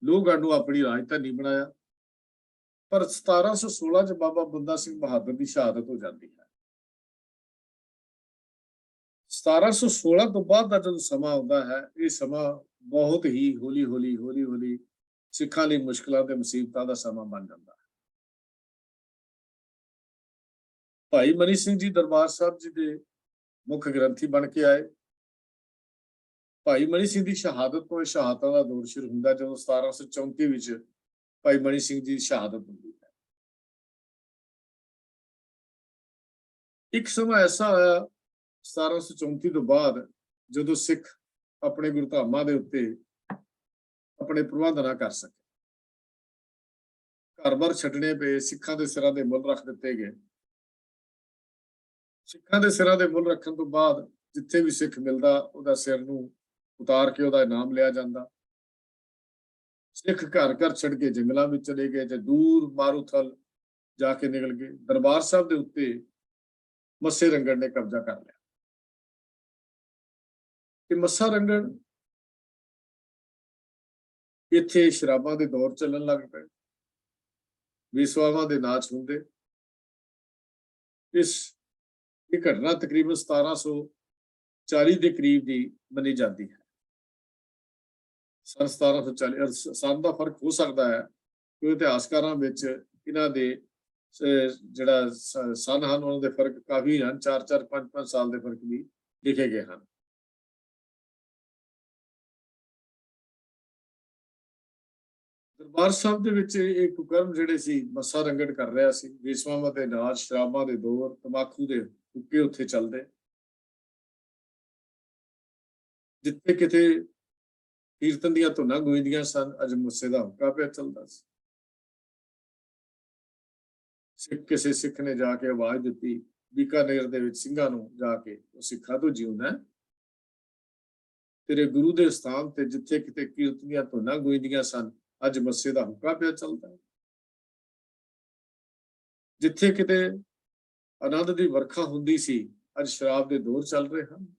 ਲੋਹਗੜ੍ਹ ਨੂੰ ਆਪਣੀ ਰਾਜਧਾਨੀ ਬਣਾਇਆ। ਪਰ 1716 ਚ ਬਾਬਾ ਬੰਦਾ ਸਿੰਘ ਬਹਾਦਰ ਦੀ ਸ਼ਹਾਦਤ ਹੋ ਜਾਂਦੀ ਹੈ। 1716 ਤੋਂ ਬਾਅਦ ਦਾ ਜਦੋਂ ਸਮਾਂ ਆਉਂਦਾ ਹੈ, ਇਹ ਸਮਾਂ ਬਹੁਤ ਹੀ ਹੌਲੀ ਹੌਲੀ ਸਿੱਖਾਂ ਲਈ ਮੁਸ਼ਕਲਾਂ ਤੇ ਮੁਸੀਬਤਾਂ ਦਾ ਸਮਾਂ ਬਣ ਜਾਂਦਾ ਹੈ। ਭਾਈ ਮਨੀ ਸਿੰਘ ਜੀ ਦਰਬਾਰ ਸਾਹਿਬ ਜੀ ਦੇ ਮੁੱਖ ਗ੍ਰੰਥੀ ਬਣ ਕੇ ਆਏ। ਭਾਈ ਮਨੀ ਸਿੰਘ ਦੀ ਸ਼ਹਾਦਤ ਤੋਂ ਸ਼ਹਾਦਤਾਂ ਦਾ ਦੌਰ ਸ਼ੁਰੂ ਹੁੰਦਾ, ਜਦੋਂ 1734 ਵਿੱਚ ਭਾਈ ਮਨੀ ਸਿੰਘ ਜੀ ਦੀ ਸ਼ਹਾਦਤ ਹੁੰਦੀ ਹੈ। ਇੱਕ ਸਮਾਂ ਐਸਾ ਆਇਆ 1734 ਤੋਂ ਬਾਅਦ ਜਦੋਂ ਸਿੱਖ ਆਪਣੇ ਗੁਰਧਾਮਾਂ ਦੇ ਉੱਤੇ ਆਪਣੇ ਪ੍ਰਬੰਧ ਨਾ ਕਰ ਸਕੇ, ਘਰ-ਬਾਰ ਛੱਡਣੇ ਪਏ, ਸਿੱਖਾਂ ਦੇ ਸਿਰਾਂ ਦੇ ਮੁੱਲ ਰੱਖ ਦਿੱਤੇ ਗਏ। ਸਿੱਖਾਂ ਦੇ ਸਿਰਾਂ ਦੇ ਮੁੱਲ ਰੱਖਣ ਤੋਂ ਬਾਅਦ ਜਿੱਥੇ ਵੀ ਸਿੱਖ ਮਿਲਦਾ ਉਹਦਾ ਸਿਰ ਨੂੰ ਉਤਾਰ ਕੇ ਉਹਦਾ ਇਨਾਮ ਲਿਆ ਜਾਂਦਾ। ਸਿੱਖ ਘਰ ਘਰ ਛੱਡ ਕੇ ਜੰਗਲਾਂ ਵਿੱਚ ਚਲੇ ਗਏ ਤੇ ਦੂਰ ਮਾਰੂਥਲ ਜਾ ਕੇ ਨਿਕਲ ਗਏ। ਦਰਬਾਰ ਸਾਹਿਬ ਦੇ ਉੱਤੇ ਮੱਸੇ ਰੰਗੜ ਨੇ ਕਬਜ਼ਾ ਕਰ ਲਿਆ ਤੇ ਮੱਸਾ ਰੰਗੜ ਇੱਥੇ ਸ਼ਰਾਬਾਂ ਦੇ ਦੌਰ ਚੱਲਣ ਲੱਗ ਪਏ, ਵੇਸਵਾਵਾਂ ਦੇ ਨਾਚ ਹੁੰਦੇ। ਇਹ ਘਟਨਾ ਤਕਰੀਬਨ 1740 ਦੇ ਕਰੀਬ ਦੀ ਮੰਨੀ ਜਾਂਦੀ ਹੈ। ਸਨ 1740 ਸਾਲ ਦਾ ਫਰਕ ਹੋ ਸਕਦਾ ਹੈ, ਕਿਉਂਕਿ ਇਤਿਹਾਸਕਾਰਾਂ ਵਿੱਚ ਇਹਨਾਂ ਦੇ ਜਿਹੜਾ ਸਨ ਹਨ ਉਹਨਾਂ ਦੇ ਫਰਕ ਕਾਫੀ ਹਨ, 4-4, 5-5 ਸਾਲ ਦੇ ਫਰਕ ਵੀ ਲਿਖੇ ਗਏ ਹਨ। ਦਰਬਾਰ ਸਾਹਿਬ ਦੇ ਵਿੱਚ ਇਹ ਕੁਕਰਮ ਜਿਹੜੇ ਸੀ ਮੱਸਾ ਰੰਗੜ ਕਰ ਰਿਹਾ ਸੀ, ਵੇਸਵਾਵਾਂ ਦੇ ਨਾਚ, ਸ਼ਰਾਬਾਂ ਦੇ ਦੌਰ, ਤੰਬਾਕੂ ਦੇ ਹੁੱਕੇ ਉੱਥੇ ਚੱਲਦੇ। ਜਿੱਥੇ ਕਿਤੇ ਕੀਰਤਨ ਦੀਆਂ ਧੁਨਾਂ ਗੂੰਜਦੀਆਂ ਸਨ। ਅੱਜ ਮੱਸੇ ਦਾ ਹੁੱਕਾ ਪਿਆ ਚੱਲਦਾ ਸੀ। ਕਿਸੇ ਸਿੱਖ ਨੇ ਜਾ ਕੇ ਆਵਾਜ਼ ਦਿੱਤੀ ਬੀਕਾਨੇਰ ਦੇ ਵਿੱਚ ਸਿੰਘਾਂ ਨੂੰ ਜਾ ਕੇ, ਉਹ ਸਿੱਖਾਂ ਤੋਂ ਜਿਉਂਦਾ ਤੇਰੇ ਗੁਰੂ ਦੇ ਸਥਾਨ ਤੇ ਜਿੱਥੇ ਕਿਤੇ ਕੀਰਤਨ ਦੀਆਂ ਧੁਨਾਂ ਗੂੰਜਦੀਆਂ ਸਨ, ਅੱਜ ਮੱਸੇ ਦਾ ਹੁੱਕਾ ਪਿਆ ਚੱਲਦਾ। ਜਿੱਥੇ ਕਿਤੇ ਆਨੰਦ ਦੀ ਵਰਖਾ ਹੁੰਦੀ ਸੀ, ਅੱਜ ਸ਼ਰਾਬ ਦੇ ਦੌਰ ਚੱਲ ਰਹੇ ਹਨ।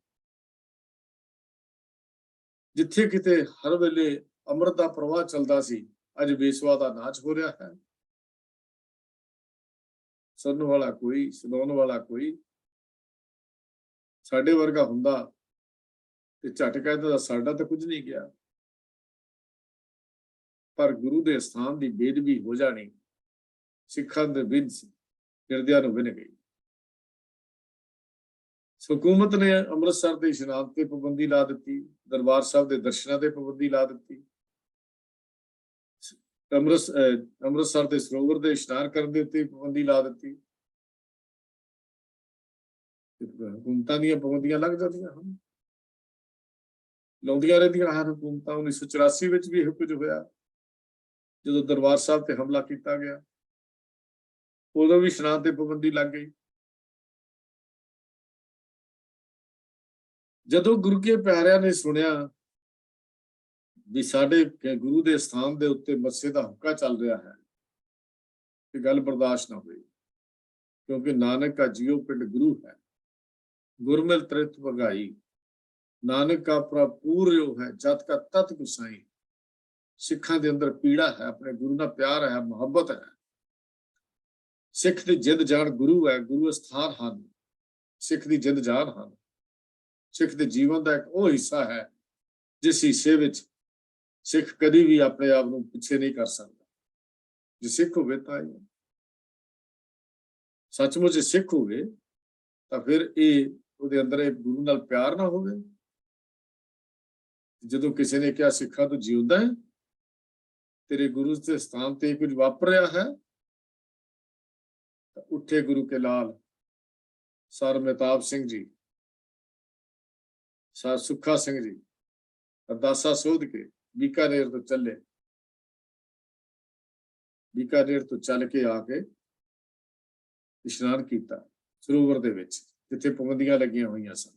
ਜਿੱਥੇ ਕਿਤੇ ਹਰ ਵੇਲੇ ਅੰਮ੍ਰਿਤ ਦਾ ਪ੍ਰਵਾਹ ਚੱਲਦਾ ਸੀ, ਅੱਜ ਬੇਸਵਾ ਦਾ ਨਾਚ ਹੋ ਰਿਹਾ ਹੈ। ਸੁਣਨ ਵਾਲਾ ਕੋਈ, ਸੁਣਾਉਣ ਵਾਲਾ ਕੋਈ। ਸਾਡੇ ਵਰਗਾ ਹੁੰਦਾ ਤੇ ਝਟ ਕਹਿੰਦਾ ਸਾਡਾ ਤਾਂ ਕੁਝ ਨਹੀਂ ਗਿਆ, ਪਰ ਗੁਰੂ ਦੇ ਸਥਾਨ ਦੀ ਬੇਦਬੀ ਹੋ ਜਾਣੀ ਸਿੱਖਾਂ ਦੇ ਹਿਰਦਿਆਂ ਨੂੰ ਵਿੰਨ ਗਈ। ਹਕੂਮਤ ਨੇ ਅੰਮ੍ਰਿਤਸਰ ਦੇ ਇਸ਼ਨਾਨ ਤੇ ਪਾਬੰਦੀ ਲਾ ਦਿੱਤੀ, ਦਰਬਾਰ ਸਾਹਿਬ ਦੇ ਦਰਸ਼ਨਾਂ ਤੇ ਪਾਬੰਦੀ ਲਾ ਦਿੱਤੀ, ਅੰਮ੍ਰਿਤਸਰ ਦੇ ਸਰੋਵਰ ਦੇ ਇਸ਼ਨਾਨ ਕਰਨ ਦੇ ਉੱਤੇ ਪਾਬੰਦੀ ਲਾ ਦਿੱਤੀ। ਹਕੂਮਤਾਂ ਦੀਆਂ ਪਾਬੰਦੀਆਂ ਲੱਗ ਜਾਂਦੀਆਂ ਹਨ, ਲਾਉਂਦੀਆਂ ਰਹਿੰਦੀਆਂ ਹਨ ਹਕੂਮਤਾਂ। 1984 ਵਿੱਚ ਵੀ ਇਹੋ ਕੁਝ ਹੋਇਆ, ਜਦੋਂ ਦਰਬਾਰ ਸਾਹਿਬ ਤੇ ਹਮਲਾ ਕੀਤਾ ਗਿਆ, ਉਦੋਂ ਵੀ ਇਸ਼ਨਾਨ ਤੇ ਪਾਬੰਦੀ ਲੱਗ ਗਈ। ਜਦੋਂ ਗੁਰੂ ਕੇ ਪਿਆਰਿਆਂ ਨੇ ਸੁਣਿਆ ਵੀ ਸਾਡੇ ਗੁਰੂ ਦੇ ਸਥਾਨ ਦੇ ਉੱਤੇ ਮੱਸੇ ਦਾ ਹੁੱਕਾ ਚੱਲ ਰਿਹਾ ਹੈ, ਤੇ ਗੱਲ ਬਰਦਾਸ਼ਤ ਨਾ ਹੋਈ, ਕਿਉਂਕਿ ਨਾਨਕ ਕਾ ਜੀਓ ਪਿੰਡ ਗੁਰੂ ਹੈ, ਗੁਰਮਿਲ ਤ੍ਰਿਤ ਵਗਾਈ, ਨਾਨਕ ਕਾ ਪ੍ਰਪੂਰਿਓ ਹੈ ਜਤ ਕਾ ਤਤ ਗੁਸਾਈ। ਸਿੱਖਾਂ ਦੇ ਅੰਦਰ ਪੀੜਾ ਹੈ, ਆਪਣੇ ਗੁਰੂ ਨਾਲ ਪਿਆਰ ਹੈ, ਮੁਹੱਬਤ ਹੈ। ਸਿੱਖ ਦੀ ਜਿੰਦ ਜਾਨ ਗੁਰੂ ਹੈ, ਗੁਰੂ ਸਥਾਨ ਹਨ, ਸਿੱਖ ਦੀ ਜਿੰਦ ਜਾਨ ਹਨ। ਸਿੱਖ ਦੇ ਜੀਵਨ ਦਾ ਇੱਕ ਉਹ ਹਿੱਸਾ ਹੈ ਜਿਸ ਹਿੱਸੇ ਵਿੱਚ ਸਿੱਖ ਕਦੀ ਵੀ ਆਪਣੇ ਆਪ ਨੂੰ ਪਿੱਛੇ ਨਹੀਂ ਕਰ ਸਕਦਾ। ਜੇ ਸਿੱਖ ਹੋਵੇ ਤਾਂ ਹੀ ਸੱਚਮੁੱਚ ਸਿੱਖ ਹੋਵੇ, ਤਾਂ ਫਿਰ ਇਹ ਉਹਦੇ ਅੰਦਰ ਇਹ ਗੁਰੂ ਨਾਲ ਪਿਆਰ ਨਾ ਹੋਵੇ। ਜਦੋਂ ਕਿਸੇ ਨੇ ਕਿਹਾ ਸਿੱਖਾਂ ਤੋਂ ਜਿਉਂਦਾ ਹੈ, ਤੇਰੇ ਗੁਰੂ ਦੇ ਸਥਾਨ ਤੇ ਕੁਝ ਵਾਪਰ ਰਿਹਾ ਹੈ, ਤਾਂ ਉੱਠੇ ਗੁਰੂ ਕੇ ਲਾਲ ਸਰ ਮਹਿਤਾਬ ਸਿੰਘ ਜੀ, ਸਰ ਸੁੱਖਾ ਸਿੰਘ ਜੀ, ਅਰਦਾਸਾ ਸੋਧ ਕੇ ਬੀਕਾਨੇਰ ਤੋਂ ਚੱਲੇ। ਬੀਕਾਨੇਰ ਤੋਂ ਚੱਲ ਕੇ ਆ ਕੇ ਇਸ਼ਨਾਨ ਕੀਤਾ ਸਰੋਵਰ ਦੇ ਵਿੱਚ, ਜਿੱਥੇ ਪਾਬੰਦੀਆਂ ਲੱਗੀਆਂ ਹੋਈਆਂ ਸਨ।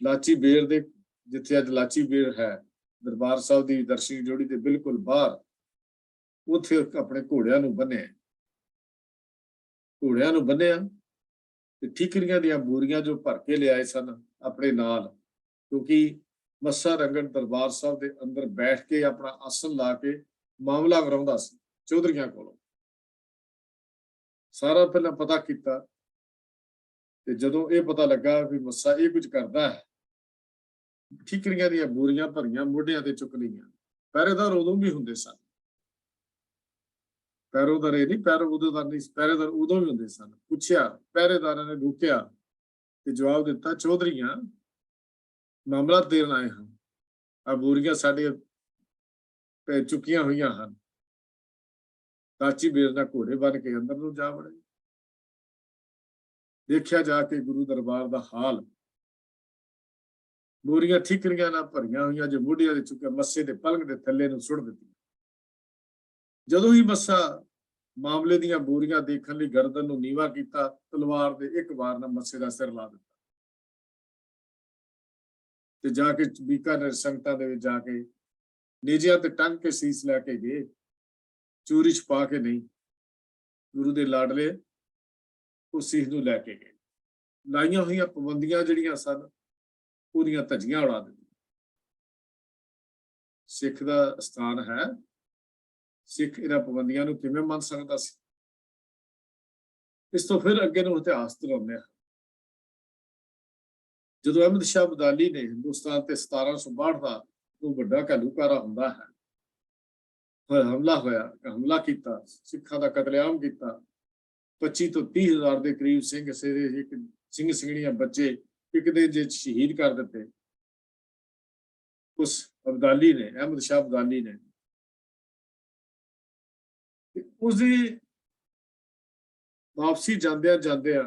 ਲਾਚੀ ਬੇਰ ਦੇ, ਜਿੱਥੇ ਅੱਜ ਲਾਚੀ ਬੇਰ ਹੈ, ਦਰਬਾਰ ਸਾਹਿਬ ਦੀ ਦਰਸ਼ਨੀ ਜੋੜੀ ਦੇ ਬਿਲਕੁਲ ਬਾਹਰ, ਉੱਥੇ ਆਪਣੇ ਘੋੜਿਆਂ ਨੂੰ ਬੰਨਿਆ। ਘੋੜਿਆਂ ਨੂੰ ਬੰਨਿਆ ਤੇ ਠੀਕਰੀਆਂ ਦੀਆਂ ਬੋਰੀਆਂ ਜੋ ਭਰ ਕੇ ਲਿਆਏ ਸਨ ਆਪਣੇ ਨਾਲ, ਕਿਉਂਕਿ ਮੱਸਾ ਰੰਗੜ ਦਰਬਾਰ ਸਾਹਿਬ ਦੇ ਅੰਦਰ ਬੈਠ ਕੇ ਆਪਣਾ ਆਸਣ ਲਾ ਕੇ ਮਾਮਲਾ ਕਰਾਉਂਦਾ ਸੀ ਚੌਧਰੀਆਂ ਕੋਲੋਂ। ਸਾਰਾ ਪਹਿਲਾਂ ਪਤਾ ਕੀਤਾ, ਤੇ ਜਦੋਂ ਇਹ ਪਤਾ ਲੱਗਾ ਵੀ ਮੱਸਾ ਇਹ ਕੁਝ ਕਰਦਾ ਹੈ, ਠੀਕਰੀਆਂ ਦੀਆਂ ਬੋਰੀਆਂ ਭਰੀਆਂ ਮੋਢਿਆਂ ਤੇ ਚੁੱਕ ਲਈਆਂ। ਪਹਿਰੇਦਾਰ ਉਦੋਂ ਵੀ ਹੁੰਦੇ ਸਨ, ਪਹਿਰੇਦਾਰ ਇਹ ਨਹੀਂ, ਪਹਿਰੇਦਾਰ ਉਦੋਂ ਵੀ ਹੁੰਦੇ ਸਨ। ਪੁੱਛਿਆ, ਪਹਿਰੇਦਾਰਾਂ ਨੇ ਰੋਕਿਆ ਤੇ ਜਵਾਬ ਦਿੱਤਾ, ਚੌਧਰੀਆਂ ਮਾਮਲਾ ਦੇਣ ਆਏ ਹਨ, ਆ ਬੋਰੀਆਂ ਸਾਡੀਆਂ ਚੁੱਕੀਆਂ ਹੋਈਆਂ ਹਨ। ਲਾਚੀ ਬੇਰ ਨਾਲ ਘੋੜੇ ਬੰਨ ਕੇ ਅੰਦਰ ਨੂੰ ਜਾ ਵੜੇ। ਦੇਖਿਆ ਜਾ ਕੇ ਗੁਰੂ ਦਰਬਾਰ ਦਾ ਹਾਲ, ਬੋਰੀਆਂ ਠੀਕਰੀਆਂ ਨਾਲ ਭਰੀਆਂ ਹੋਈਆਂ ਜੋ ਮੋਢਿਆਂ ਦੇ ਚੁੱਕੇ ਮੱਸੇ ਦੇ ਪਲੰਗ ਦੇ ਥੱਲੇ ਨੂੰ ਸੁੱਟ ਦਿੱਤੀਆਂ। ਜਦੋਂ ਹੀ ਮੱਸਾ ਮਾਮਲੇ ਦੀਆਂ ਬੋਰੀਆਂ ਦੇਖਣ ਲਈ ਗਰਦਨ ਨੂੰ ਨੀਵਾ ਕੀਤਾ, ਤਲਵਾਰ ਦੇ ਇੱਕ ਵਾਰ ਨਾਲ ਮੱਸੇ ਦਾ ਸਿਰ ਲਾ ਦਿੱਤਾ, ਤੇ ਜਾ ਕੇ ਬੀਕਾਨੇਰ ਸੰਗਤਾਂ ਦੇ ਵਿੱਚ ਜਾ ਕੇ ਨੇਜਿਆਂ ਤੇ ਟੰਗ ਕੇ ਸੀਸ ਲੈ ਕੇ ਗਏ, ਚੂਰੀ ਛਪਾ ਕੇ ਨਹੀਂ। ਗੁਰੂ ਦੇ ਲਾਡਲੇ ਉਸ ਸੀਸ ਨੂੰ ਲੈ ਕੇ ਗਏ। ਲਾਈਆਂ ਹੋਈਆਂ ਪਾਬੰਦੀਆਂ ਜਿਹੜੀਆਂ ਸਨ, ਉਹਦੀਆਂ ਧੱਜੀਆਂ ਉਡਾ ਦਿੱਤੀਆਂ। ਸਿੱਖ ਦਾ ਸਥਾਨ ਹੈ, ਸਿੱਖ ਇਹਨਾਂ ਪਾਬੰਦੀਆਂ ਨੂੰ ਕਿਵੇਂ ਮੰਨ ਸਕਦਾ ਸੀ? ਇਸ ਤੋਂ ਫਿਰ ਅੱਗੇ ਨੂੰ ਇਤਿਹਾਸ ਧਰਾਉਂਦੇ ਹਾਂ। ਜਦੋਂ ਅਹਿਮਦ ਸ਼ਾਹ ਅਬਦਾਲੀ ਨੇ ਹਿੰਦੁਸਤਾਨ ਤੇ 1762 ਦਾ ਉਹ ਵੱਡਾ ਘੱਲੂਘਾਰਾ ਹੁੰਦਾ ਹੈ, ਹਮਲਾ ਹੋਇਆ, ਹਮਲਾ ਕੀਤਾ, ਸਿੱਖਾਂ ਦਾ ਕਤਲੇਆਮ ਕੀਤਾ, 25 ਤੋਂ 30 ਹਜ਼ਾਰ ਦੇ ਕਰੀਬ ਸਿੰਘ ਸਿੰਘਣੀਆਂ ਬੱਚੇ ਇੱਕ ਦੇ ਜੇ ਸ਼ਹੀਦ ਕਰ ਦਿੱਤੇ। ਉਸ ਅਬਦਾਲੀ ਨੇ, ਅਹਿਮਦ ਸ਼ਾਹ ਅਬਦਾਲੀ ਨੇ, ਉਸਦੀ ਵਾਪਸੀ ਜਾਂਦਿਆਂ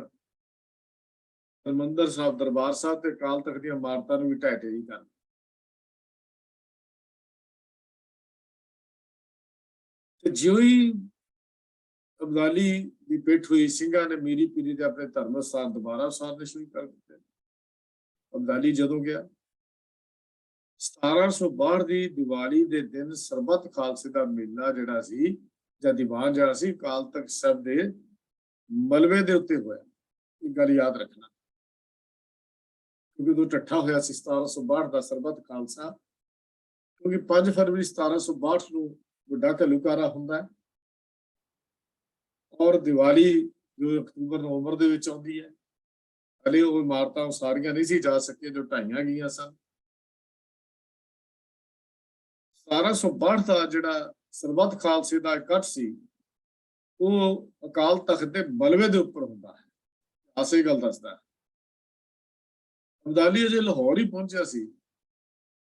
ਹਰਿਮੰਦਰ ਸਾਹਿਬ, ਦਰਬਾਰ ਸਾਹਿਬ ਤੇ ਅਕਾਲ ਤਖਤ ਦੀਆਂ ਇਮਾਰਤਾਂ ਨੂੰ ਵੀ ਢਹਿ ਢੇਰੀ ਕਰ ਤੇ ਜਿਉਂ ਹੀ ਅਬਦਾਲੀ ਦੀ ਪਿੱਠ ਹੋਈ, ਸਿੰਘਾਂ ਨੇ ਮੀਰੀ ਪੀਰੀ ਦੇ ਆਪਣੇ ਧਰਮ ਸਥਾਨ ਦੁਬਾਰਾ ਉਸਾਰਨੇ ਸ਼ੁਰੂ ਕਰ ਦਿੱਤੇ। ਅਬਦਾਲੀ ਜਦੋਂ ਗਿਆ, 1762 ਦੀ ਦੀਵਾਲੀ ਦੇ ਦਿਨ ਸਰਬੱਤ ਖਾਲਸੇ ਦਾ ਮੇਲਾ ਜਿਹੜਾ ਸੀ ਜਾਂ ਦੀਵਾਨ ਜਿਹੜਾ ਸੀ, ਅਕਾਲ ਤਖਤ ਸਾਹਿਬ ਦੇ ਮਲਬੇ ਦੇ ਉੱਤੇ ਹੋਇਆ। ਇਹ ਗੱਲ ਯਾਦ ਰੱਖਣਾ, ਕਿਉਂਕਿ ਉਦੋਂ ਇਕੱਠਾ ਹੋਇਆ ਸੀ 1762 ਦਾ ਸਰਬੱਤ ਖਾਲਸਾ, ਕਿਉਂਕਿ 5 ਫਰਵਰੀ 1762 ਨੂੰ ਵੱਡਾ ਘੱਲੂਘਾਰਾ ਹੁੰਦਾ ਹੈ ਔਰ ਦੀਵਾਲੀ ਜੋ ਅਕਤੂਬਰ ਨਵੰਬਰ ਦੇ ਵਿੱਚ ਆਉਂਦੀ ਹੈ। ਹਲੇ ਉਹ ਇਮਾਰਤਾਂ ਸਾਰੀਆਂ ਨਹੀਂ ਸੀ ਜਾ ਸਕੀਆਂ ਜੋ ਢਾਈਆਂ ਗਈਆਂ ਸਨ। 1762 ਦਾ ਜਿਹੜਾ ਸਰਬੱਤ ਖਾਲਸੇ ਦਾ ਇਕੱਠ ਸੀ, ਉਹ ਅਕਾਲ ਤਖਤ ਦੇ ਮਲਬੇ ਦੇ ਉੱਪਰ ਹੁੰਦਾ ਹੈ। ਆਸੇ ਗੱਲ ਦੱਸਦਾ ਹੈ। ਅਬਦਾਲੀ ਅਜੇ ਲਾਹੌਰ ਹੀ ਪਹੁੰਚਿਆ ਸੀ,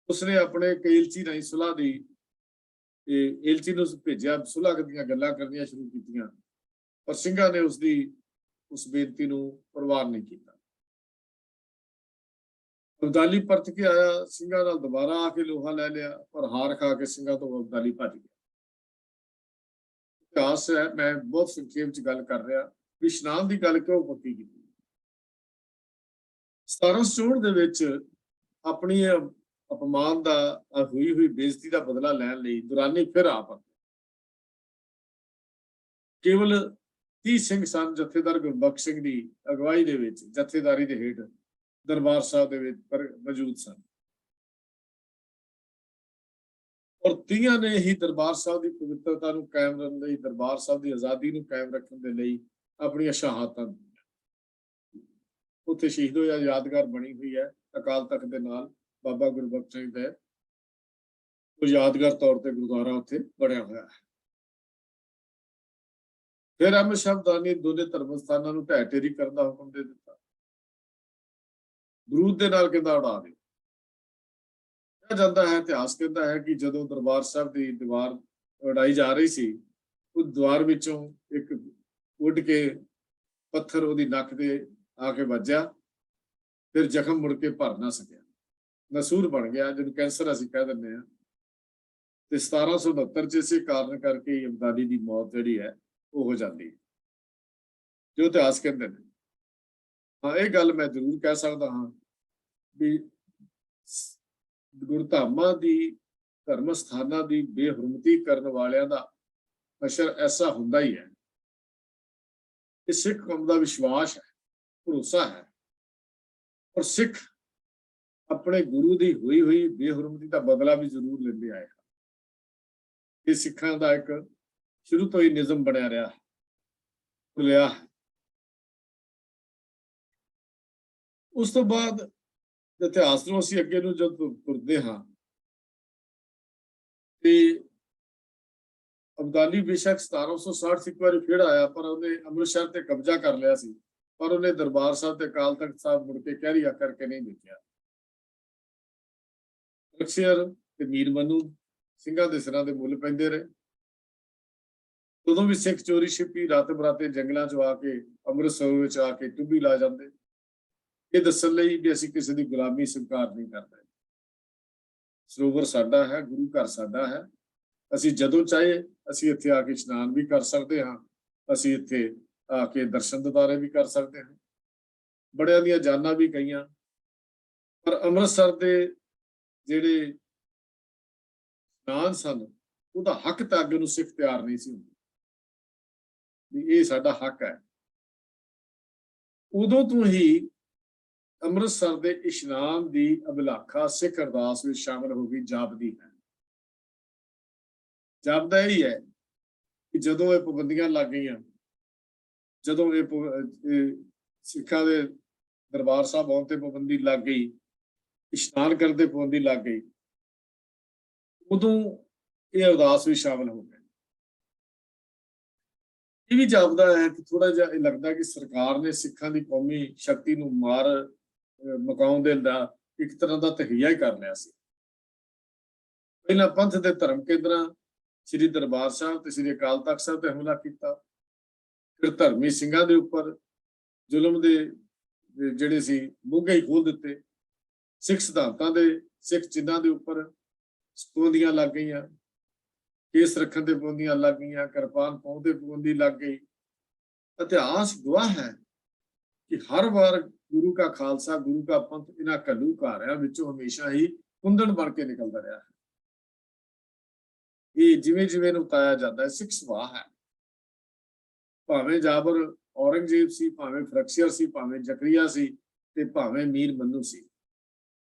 ਉਸਨੇ ਆਪਣੇ ਕੇਲਚੀ ਰਾਹੀਂ ਸੁਲ੍ਹਾ ਦੀ ਏਲਚੀ ਨੂੰ ਭੇਜਿਆ, ਸੁਲ੍ਹਾ ਦੀਆਂ ਗੱਲਾਂ ਕਰਨੀਆਂ ਸ਼ੁਰੂ ਕੀਤੀਆਂ, ਪਰ ਸਿੰਘਾਂ ਨੇ ਉਸ ਬੇਨਤੀ ਨੂੰ ਪ੍ਰਵਾਨ ਨਹੀਂ ਕੀਤਾ। ਅਬਦਾਲੀ ਪਰਤ ਕੇ ਆਇਆ, ਸਿੰਘਾਂ ਨਾਲ ਦੁਬਾਰਾ ਆ ਕੇ ਲੋਹਾ ਲੈ ਲਿਆ, ਪਰ ਹਾਰ ਖਾ ਕੇ ਸਿੰਘਾਂ ਤੋਂ ਅਬਦਾਲੀ ਭੱਜ ਗਿਆ। ਇਤਿਹਾਸ ਹੈ, ਮੈਂ ਬਹੁਤ ਸੰਖੇਪ ਚ ਗੱਲ ਕਰ ਰਿਹਾ ਵੀ ਇਸ਼ਨਾਨ ਦੀ ਗੱਲ ਕਿਉਂ ਪੱਕੀ ਕੀਤੀ। 1764 ਦੇ ਵਿੱਚ ਆਪਣੀ ਅਪਮਾਨ ਦਾ ਹੋਈ ਬੇਇੱਜ਼ਤੀ ਦਾ ਬਦਲਾ ਲੈਣ ਲਈ ਦੁਰਾਨੀ ਫਿਰ ਆ ਪਏ। ਕੇਵਲ 30 ਸਿੰਘ ਸਨ, ਜਥੇਦਾਰ ਗੁਰਬਖਸ਼ ਸਿੰਘ ਦੀ ਅਗਵਾਈ ਦੇ ਵਿੱਚ, ਜਥੇਦਾਰੀ ਦੇ ਹੇਠ ਦਰਬਾਰ ਸਾਹਿਬ ਦੇ ਵਿੱਚ ਮੌਜੂਦ ਸਨ ਔਰ 30 ਨੇ ਹੀ ਦਰਬਾਰ ਸਾਹਿਬ ਦੀ ਪਵਿੱਤਰਤਾ ਨੂੰ ਕਾਇਮ ਰੱਖਣ ਲਈ, ਦਰਬਾਰ ਸਾਹਿਬ ਦੀ ਆਜ਼ਾਦੀ ਨੂੰ ਕਾਇਮ ਰੱਖਣ ਦੇ ਲਈ ਆਪਣੀਆਂ ਸ਼ਹਾਦਤਾਂ ਦਿੱਤੀਆਂ। ਉੱਥੇ ਸ਼ਹੀਦ ਹੋਇਆ ਯਾਦਗਾਰ ਬਣੀ ਹੋਈ ਹੈ ਅਕਾਲ ਤਖਤ ਦੇ ਨਾਲ, ਬਾਬਾ ਗੁਰਬਖਸ਼ ਸਿੰਘ ਦਾ ਉਹ ਯਾਦਗਾਰ ਤੌਰ ਤੇ ਗੁਰਦੁਆਰਾ ਉੱਥੇ ਬਣਿਆ ਹੋਇਆ ਹੈ। ਫਿਰ ਅਹਿਮਦ ਸ਼ਾਹ ਅਬਦਾਲੀ ਦੋਨੇ ਧਰਮ ਸਥਾਨਾਂ ਨੂੰ ਢਹਿ ਢੇਰੀ ਕਰਨ ਦਾ ਹੁਕਮ ਦੇ ਦਿੱਤਾ। ਬਰੂਦ ਦੇ ਨਾਲ ਕਹਿੰਦਾ ਉਡਾ ਦਿਓ। ਕਿਹਾ ਜਾਂਦਾ ਹੈ, ਇਤਿਹਾਸ ਕਹਿੰਦਾ ਹੈ ਕਿ ਜਦੋਂ ਦਰਬਾਰ ਸਾਹਿਬ ਦੀ ਦੀਵਾਰ ਉਡਾਈ ਜਾ ਰਹੀ ਸੀ, ਉਹ ਦੀਵਾਰ ਵਿੱਚੋਂ ਇੱਕ ਉੱਡ ਕੇ ਪੱਥਰ ਉਹਦੀ ਨੱਕ ਤੇ ਆ ਕੇ ਵੱਜਿਆ, ਫਿਰ ਜ਼ਖਮ ਮੁੜ ਕੇ ਭਰ ਨਾ ਸਕਿਆ, ਨਸੂਰ ਬਣ ਗਿਆ, ਜਿਹਨੂੰ ਕੈਂਸਰ ਅਸੀਂ ਕਹਿ ਦਿੰਦੇ ਹਾਂ। ਤੇ 1769 ਚ ਇਸੇ ਕਾਰਨ ਕਰਕੇ ਅਬਦਾਲੀ ਦੀ ਮੌਤ ਜਿਹੜੀ ਹੈ ਉਹ ਹੋ ਜਾਂਦੀ ਹੈ, ਜੋ ਇਤਿਹਾਸ ਕਹਿੰਦੇ ਨੇ। ਹਾਂ, ਇਹ ਗੱਲ ਮੈਂ ਜ਼ਰੂਰ ਕਹਿ ਸਕਦਾ ਹਾਂ ਵੀ ਗੁਰਧਾਮਾਂ ਦੀ, ਧਰਮ ਸਥਾਨਾਂ ਦੀ ਬੇਹਰਮਤੀ ਕਰਨ ਵਾਲਿਆਂ ਦਾ ਅਸਰ ਐਸਾ ਹੁੰਦਾ ਹੀ ਹੈ। ਇਹ ਸਿੱਖ ਕੌਮ ਦਾ ਵਿਸ਼ਵਾਸ ਹੈ, ਭਰੋਸਾ ਹੈ, ਔਰ ਸਿੱਖ ਆਪਣੇ ਗੁਰੂ ਦੀ ਹੋਈ ਬੇਹਰਮਤੀ ਦਾ ਬਦਲਾ ਵੀ ਜ਼ਰੂਰ ਲੈਂਦੇ ਆਏ ਹਨ। ਇਹ ਸਿੱਖਾਂ ਦਾ ਇੱਕ ਸ਼ੁਰੂ ਤੋਂ ਹੀ ਨਿਯਮ ਬਣਿਆ ਰਿਹਾ ਭੁੱਲਿਆ। ਉਸ ਤੋਂ ਬਾਅਦ ਇਤਿਹਾਸ ਨੂੰ ਅਸੀਂ ਅੱਗੇ ਨੂੰ ਜਦ ਤੁਰਦੇ ਹਾਂ ਤੇ ਅਬਦਾਲੀ ਬੇਸ਼ੱਕ 1760 ਇੱਕ ਵਾਰੀ ਫਿਰ ਆਇਆ, ਪਰ ਉਹਨੇ ਅੰਮ੍ਰਿਤਸਰ ਤੇ ਕਬਜ਼ਾ ਕਰ ਲਿਆ ਸੀ, ਪਰ ਉਹਨੇ ਦਰਬਾਰ ਸਾਹਿਬ ਤੇ ਅਕਾਲ ਤਖਤ ਸਾਹਿਬ ਮੁੜ ਕੇ ਕਹਿਰੀਆ ਕਰਕੇ ਨਹੀਂ ਦੇਖਿਆ। ਅਕਸਰ ਤੇ ਮੀਰ ਮਨੂ ਸਿੰਘਾਂ ਦੇ ਸਿਰਾਂ ਦੇ ਮੁੱਲ ਪੈਂਦੇ ਰਹੇ। ਉਦੋਂ ਵੀ ਸਿੱਖ ਚੋਰੀ ਛਿਪੀ ਰਾਤ ਬਰਾਤੇ ਜੰਗਲਾਂ ਚ ਆ ਕੇ, ਅੰਮ੍ਰਿਤਸਰ ਵਿੱਚ ਆ ਕੇ ਟੁੱਬੀ ਲਾ ਜਾਂਦੇ, ਇਹ ਦੱਸਣ ਲਈ ਵੀ ਅਸੀਂ ਕਿਸੇ ਦੀ ਗੁਲਾਮੀ ਸਵੀਕਾਰ ਨਹੀਂ ਕਰਦੇ। ਸਰੋਵਰ ਸਾਡਾ ਹੈ, ਗੁਰੂ ਘਰ ਸਾਡਾ ਹੈ, ਅਸੀਂ ਜਦੋਂ ਚਾਹੇ ਅਸੀਂ ਇੱਥੇ ਆ ਕੇ ਇਸ਼ਨਾਨ ਵੀ ਕਰ ਸਕਦੇ ਹਾਂ, ਅਸੀਂ ਇੱਥੇ ਆ ਕੇ ਦਰਸ਼ਨ ਦਿਦਾਰੇ ਵੀ ਕਰ ਸਕਦੇ ਹਾਂ। ਬੜਿਆਂ ਦੀਆਂ ਜਾਨਾਂ ਵੀ ਗਈਆਂ, ਪਰ ਅੰਮ੍ਰਿਤਸਰ ਦੇ ਜਿਹੜੇ ਇਸ਼ਨਾਨ ਸਨ ਉਹਦਾ ਹੱਕ ਤਾਂ ਅੱਗੇ ਨੂੰ ਸਿੱਖ ਤਿਆਰ ਨਹੀਂ ਸੀ ਹੁੰਦੀ ਵੀ ਇਹ ਸਾਡਾ ਹੱਕ ਹੈ। ਉਦੋਂ ਤੋਂ ਹੀ ਅੰਮ੍ਰਿਤਸਰ ਦੇ ਇਸ਼ਨਾਨ ਦੀ ਅਭਿਲਾਖਾ ਸਿੱਖ ਅਰਦਾਸ ਵਿੱਚ ਸ਼ਾਮਲ ਹੋ ਗਈ, ਜਾਪਦੀ ਹੈ। ਜਾਪਦਾ ਇਹ ਹੈ ਕਿ ਜਦੋਂ ਇਹ ਪਾਬੰਦੀਆਂ ਲੱਗ ਗਈਆਂ, ਜਦੋਂ ਇਹ ਸਿੱਖਾਂ ਦੇ ਦਰਬਾਰ ਸਾਹਿਬ ਆਉਣ ਤੇ ਪਾਬੰਦੀ ਲੱਗ ਗਈ, ਇਸ਼ਨਾਨ ਕਰਨ ਤੇ ਪਾਬੰਦੀ ਲੱਗ ਗਈ, ਉਦੋਂ ਇਹ ਅਰਦਾਸ ਵਿੱਚ ਸ਼ਾਮਲ ਹੋ ਗਏ। ਇਹ ਵੀ ਜਾਪਦਾ ਹੈ ਕਿ ਥੋੜਾ ਜਿਹਾ ਇਹ ਲੱਗਦਾ ਕਿ ਸਰਕਾਰ ਨੇ ਸਿੱਖਾਂ ਦੀ ਕੌਮੀ ਸ਼ਕਤੀ ਨੂੰ ਮੁਕਾਉਣ ਦੇ ਦਾ ਇੱਕ ਤਰ੍ਹਾਂ ਦਾ ਤਹੀਆ ਹੀ ਕਰ ਲਿਆ ਸੀ। ਪਹਿਲਾਂ ਪੰਥ ਦੇ ਧਰਮ ਕੇਂਦਰਾਂ ਸ੍ਰੀ ਦਰਬਾਰ ਸਾਹਿਬ ਤੇ ਸ੍ਰੀ ਅਕਾਲ ਤਖਤ ਸਾਹਿਬ ਤੇ ਹਮਲਾ ਕੀਤਾ, ਫਿਰ ਧਰਮੀ ਸਿੰਘਾਂ ਦੇ ਉੱਪਰ ਜ਼ੁਲਮ ਦੇ ਜਿਹੜੇ ਸੀ ਮੋਘੇ ਹੀ ਖੋਲ ਦਿੱਤੇ, ਸਿੱਖ ਸਿਧਾਂਤਾਂ ਦੇ, ਸਿੱਖ ਚਿੰਨ੍ਹਾਂ ਦੇ ਉੱਪਰ ਪਾਬੰਦੀਆਂ ਲੱਗ ਗਈਆਂ, ਕੇਸ ਰੱਖਣ ਤੇ ਪਾਬੰਦੀਆਂ ਲੱਗ ਗਈਆਂ, ਕਿਰਪਾਨ ਪਾਉਣ ਤੇ ਪਾਬੰਦੀ ਲੱਗ ਗਈ। ਇਤਿਹਾਸ ਗਵਾਹ ਹੈ ਕਿ ਹਰ ਵਾਰ ਗੁਰੂ ਕਾ ਖਾਲਸਾ, ਗੁਰੂ ਕਾ ਪੰਥ ਇਹਨਾਂ ਘੱਲੂਘਾਰਿਆਂ ਵਿੱਚੋਂ ਹਮੇਸ਼ਾ ਹੀ ਕੁੰਦਨ ਬਣ ਕੇ ਨਿਕਲਦਾ ਰਿਹਾ ਹੈ। ਇਹ ਜਿਵੇਂ ਜਿਵੇਂ ਨੂੰ ਉਤਾਇਆ ਜਾਂਦਾ ਹੈ, ਸਿੱਖ ਸੁਭਾਅ ਹੈ। ਭਾਵੇਂ ਜਾਬਰ ਔਰੰਗਜ਼ੇਬ ਸੀ, ਭਾਵੇਂ ਫਰਕਸੀਅਰ ਸੀ, ਭਾਵੇਂ ਜ਼ਕਰੀਆ ਸੀ, ਤੇ ਭਾਵੇਂ ਮੀਰ ਮੰਨੂ ਸੀ।